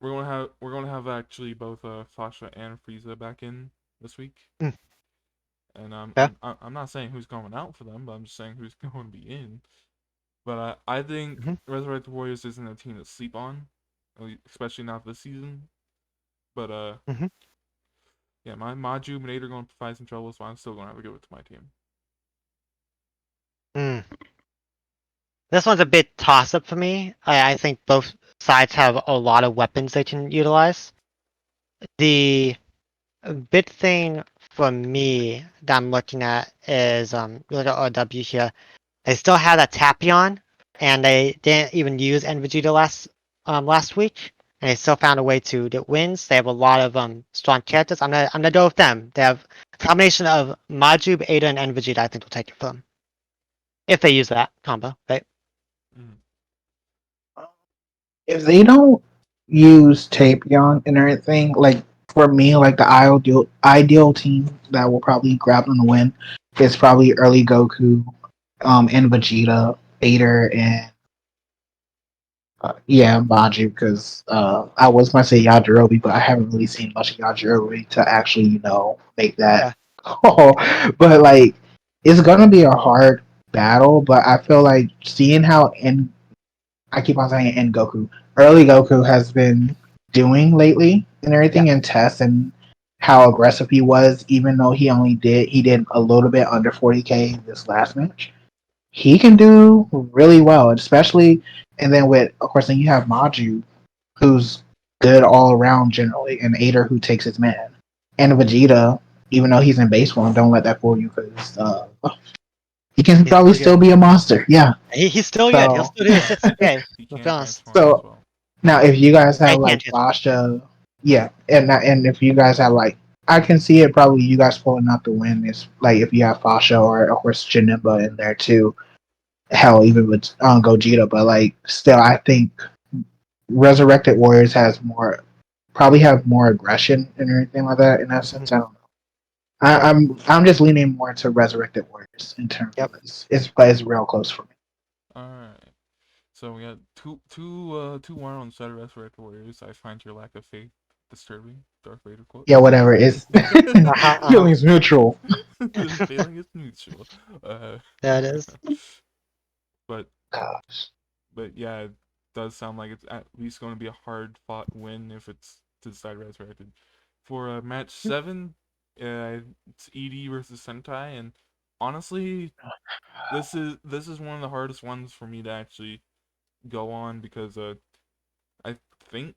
we're gonna have actually both Fasha and Frieza back in this week. Mm, And yeah. I'm not saying who's going out for them, but I'm just saying who's going to be in. But I think Mm-hmm. Resurrected Warriors isn't a team to sleep on, especially not this season. But Mm-hmm. yeah, my Maju and Nate are going to provide some trouble, so I'm still going to have to give it to my team. Mm. This one's a bit toss up for me. I think both sides have a lot of weapons they can utilize. The big thing for me that I'm looking at is look at OW here. They still have that Tapion, and they didn't even use Vegeta last week, and they still found a way to get wins. They have a lot of strong characters. I'm gonna go with them. They have a combination of Majub, Ada, and Vegeta. I think will take it for them if they use that combo, right? Mm. If they don't use Tapion and everything, like for me, like the ideal team that will probably grab them to win is probably early Goku, and Vegeta, Vader, and yeah, Maju. Because I was gonna say Yajirobe, but I haven't really seen much of Yajirobe to actually make that Yeah. call. But like, it's gonna be a hard battle. But I feel like seeing how I keep on saying in Goku. Early Goku has been doing lately and Yeah. everything in tests and how aggressive he was, even though he did a little bit under 40k this last match. He can do really well, especially and then with of course then you have Maju, who's good all around generally, and Ader who takes his man, and Vegeta, even though he's in base form, don't let that fool you because he can He's probably still still good. be a monster. Yeah. He's still good. He'll So still do the 60k. He Let's be can honest. transform as so well. now, if you guys I have can't like transfer. Basha, yeah, and if you guys have like, I can see it probably you guys pulling out the win is like if you have Fasha or of course Janemba in there too. Hell, even with Gogeta, but like still, I think Resurrected Warriors has more, probably have more aggression and everything like that. In that sense, I don't know. I'm just leaning more to Resurrected Warriors in terms of Yep. this. It's real close for me. All right. So we got 2-1 on the side of Resurrected Warriors. I find your lack of faith disturbing. Darth Vader quote. Yeah, whatever. It's Uh-huh, uh-huh. feelings mutual. The feeling is mutual. Uh, There it is. but Gosh. but yeah, it does sound like it's at least going to be a hard fought win if it's to decide Resurrected. For match 7, it's ED versus Sentai, and honestly, this is one of the hardest ones for me to actually go on because I think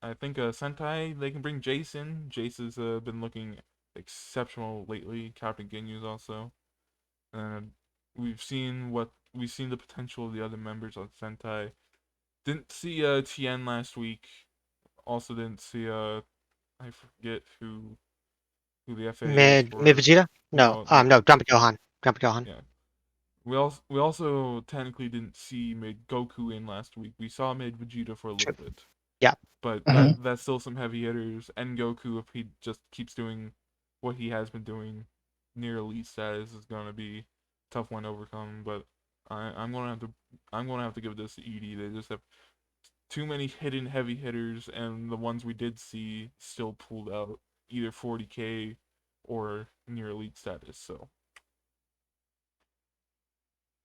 I think Sentai they can bring Jason. Jace has been looking exceptional lately. Captain Ginyu's also. And we've seen the potential of the other members of Sentai. Didn't see Tien last week. Also didn't see I forget who the FA is Mid for. Vegeta? No. No. No. Grandpa Gohan. Grandpa Gohan. Yeah. We also technically didn't see mid Goku in last week. We saw mid Vegeta for a True. little bit. Yeah. But Mhm. that's still some heavy hitters. And Goku, if he just keeps doing what he has been doing, near elite status is gonna be a tough one to overcome. But I'm gonna have to give this to ED. They just have too many hidden heavy hitters, and the ones we did see still pulled out either 40K or near elite status. So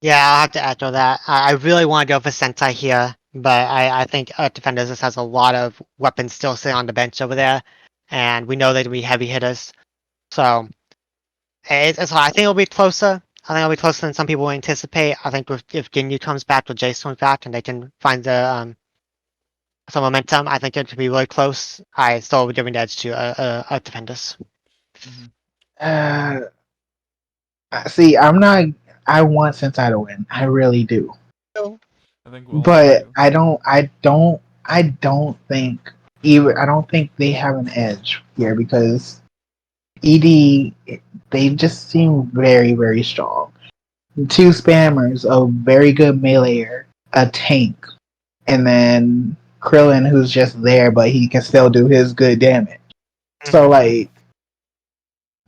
Yeah, I'll have to echo that. I really want to go for Sentai here, but I think Defenders just has a lot of weapons still sitting on the bench over there, and we know they'd be heavy hitters. So it's hard. I think it'll be closer. I think it'll be closer than some people anticipate. I think if Ginyu comes back or Jace comes back and they can find the some momentum, I think it could be really close. I still would give the edge to Defenders. mhm. Uh, see, I'm not. I want Sentai to win. I really do. I think all of us But do. I don't think either. I don't think they have an edge here because ED they just seem very very strong. Two spammers, a very good meleeer, a tank, and then Krillin who's just there but he can still do his good damage. So like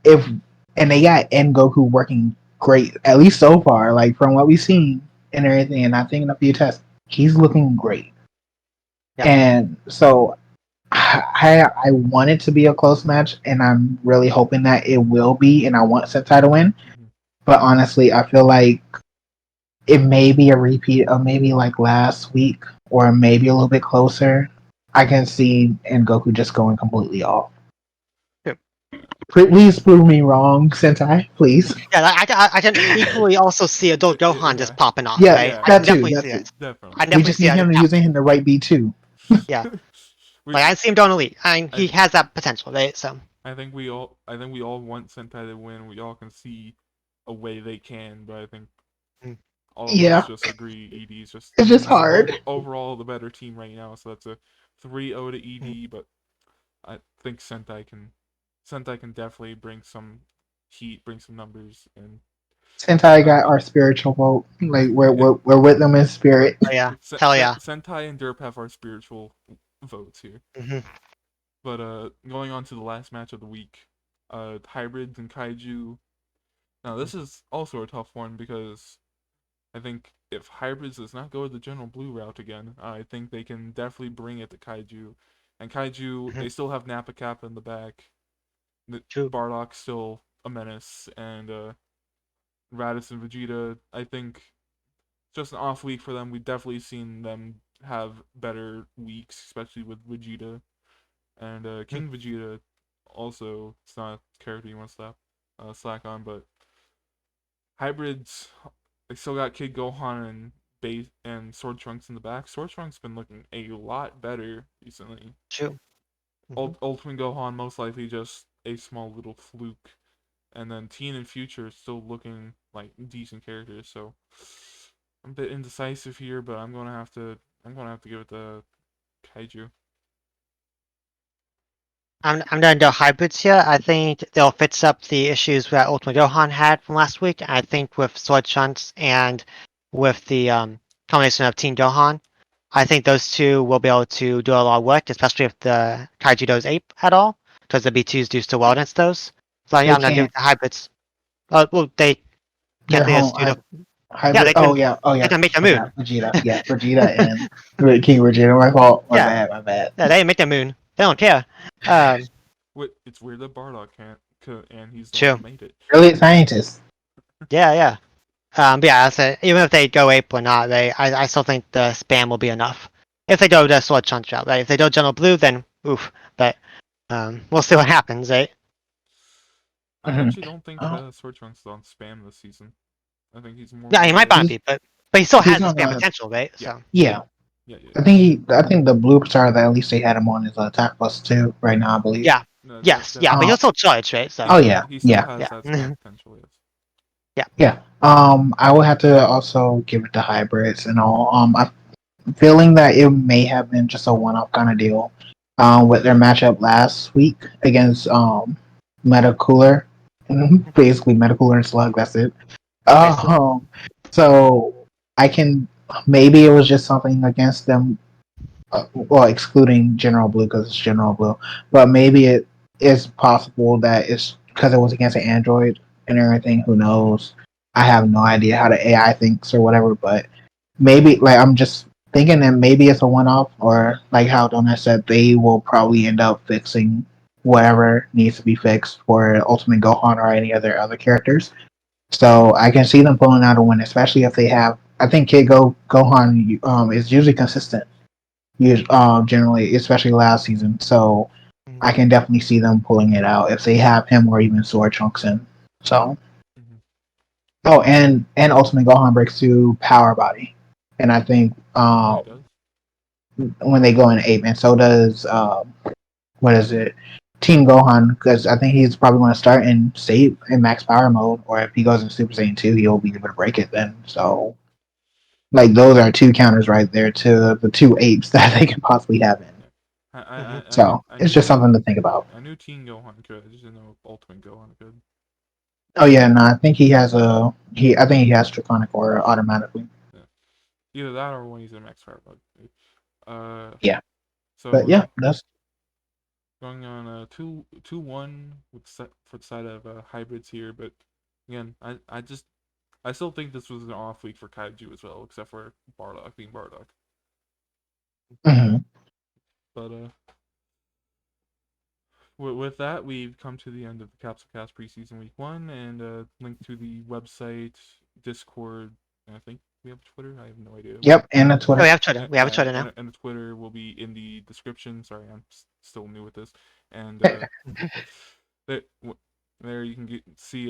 if and they got Goku working great at least so far. Like from what we've seen and everything, and I think in a few tests, he's looking great. Yeah. And so I want it to be a close match, and I'm really hoping that it will be, and I want Sentai to win. Mhm. But honestly, I feel like it may be a repeat of maybe like last week, or maybe a little bit closer. I can see Goku just going completely off. Yep. Please prove me wrong, Sentai. Please. Yeah, I can equally also see Adult Gohan Yeah. just popping off, Yeah, right? Yeah. I can that too. definitely That see too. it. I Definitely. We definitely just see need it him using him the right B two. Yeah. We Like I see him doing elite. He I- has that potential, right? So I think we all want Sentai to win. We all can see a way they can, but I think Mm. all of us Yeah, just agree ED's just it's just ED's hard. overall the better team right now. So that's a 3-0 to ED, but I think Sentai can definitely bring some heat, bring some numbers, and Sentai I got think our spiritual vote. Like yeah, we're with them in spirit. Oh yeah, hell yeah. Sentai and Derp have our spiritual votes here. Hmm. But going on to the last match of the week, hybrids and kaiju. Now this is also a tough one because I think if hybrids does not go the general blue route again, I think they can definitely bring it to kaiju. And kaiju, Hmm. they still have Nappa Kappa in the back. True. Bardock's still a menace, and Raditz and Vegeta. I think just an off week for them. We've definitely seen them have better weeks, especially with Vegeta. And King Vegeta also, it's not a character you want to slack on, but hybrids, they still got Kid Gohan and base and Sword Trunks in the back. Sword Trunks been looking a lot better recently. True. Hmm. Ultimate Gohan most likely just a small little fluke, and then Teen and Future still looking like decent characters. So I'm a bit indecisive here, but I'm gonna have to give it to Kaiju. I'm gonna go hybrids here. I think they'll fix up the issues that Ultimate Gohan had from last week. I think with Sword Trunks and with the combination of Team Gohan, I think those two will be able to do a lot of work, especially if the Kaiju does ape at all, because the B2s do still well against those. So yeah, They I'm gonna do can't. the hybrids. Well, they can't They're they home. just do the yeah Hybrid. they can Oh they yeah. can make the moon. Forgot Vegeta. Yeah, Vegeta and King Vegeta. My fault. My Yeah, bad. My bad. yeah, they make the moon. They don't care. Um, It's weird that Bardock can't, and he's the one true. who made it. Brilliant scientist. Yeah, yeah. But yeah, I said even if they go ape or not, I still think the spam will be enough. If they go the sword chunk route, right? If they go general blue, then oof. But we'll see what happens, right? I Mm-hmm. actually don't think Oh, Sword Trunks is on spam this season. I think he's more Yeah, he on might the not be, but he still he's has the on spam the. potential, right? yeah So Yeah, yeah. I think the blue star that at least they had him on is attack plus two right now. I believe. yeah, No, yes, yeah, but definitely. he'll Um. still charge, right? He So Oh still yeah. he still Yeah. has yeah, that spam potential. Yes. yeah. Yeah. I will have to also give it to hybrids and all. I'm feeling that it may have been just a one-off kind of deal. With their matchup last week against Metacooler, basically Metacooler and Slug. That's it. Basically, So I can maybe it was just something against them. Well, excluding General Blue because it's General Blue, but maybe it is possible that it's because it was against an Android and everything. Who knows? I have no idea how the AI thinks or whatever, but maybe like I'm just thinking that maybe it's a one-off, or like how Donut said, they will probably end up fixing whatever needs to be fixed for Ultimate Gohan or any other characters. So I can see them pulling out a win, especially if they have. I think Gohan is usually consistent, generally, especially last season. So I can definitely see them pulling it out if they have him or even Sword Trunks in. So Mhm. oh, and Ultimate Gohan breaks through Power Body, and I think Oh, he does. when they go in ape, and so does what is it? Team Gohan, because I think he's probably going to start in state in max power mode, or if he goes in Super Saiyan 2, he'll be able to break it then. So, like, those are two counters right there to the two apes that they can possibly have in. Yeah. I knew So, it's just something to think about. I knew Teen Gohan could. I just didn't know if Ultimate Gohan could. Oh yeah, no, I think he has I think he has Draconic Aura automatically. Yeah. Either that or when he's in max power mode. Yeah, So but we're yeah, that's going on 2-1 with for the side of hybrids here, but again, I still think this was an off week for Kaiju as well, except for Bardock being Bardock. mhm. But with that, we've come to the end of the Capsule Cast preseason week 1, and link to the website, Discord, and I think we have Twitter. I have no idea. Yep, and a Oh, we Twitter. have Twitter. We have a Yeah, Twitter now. and the Twitter will be in the description. Sorry, I'm still new with this, and there, there you can see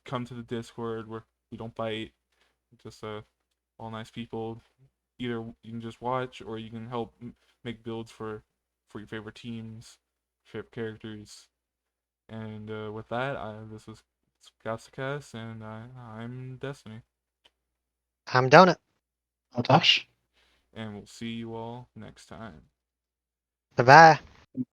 come to the Discord where we don't bite, just all nice people. Either you can just watch or you can help make builds for your favorite teams, favorite characters. And with that, this was Gapsicast, and I'm Destiny, I'm Donut. Tosh. and we'll see you all next time. Bye bye.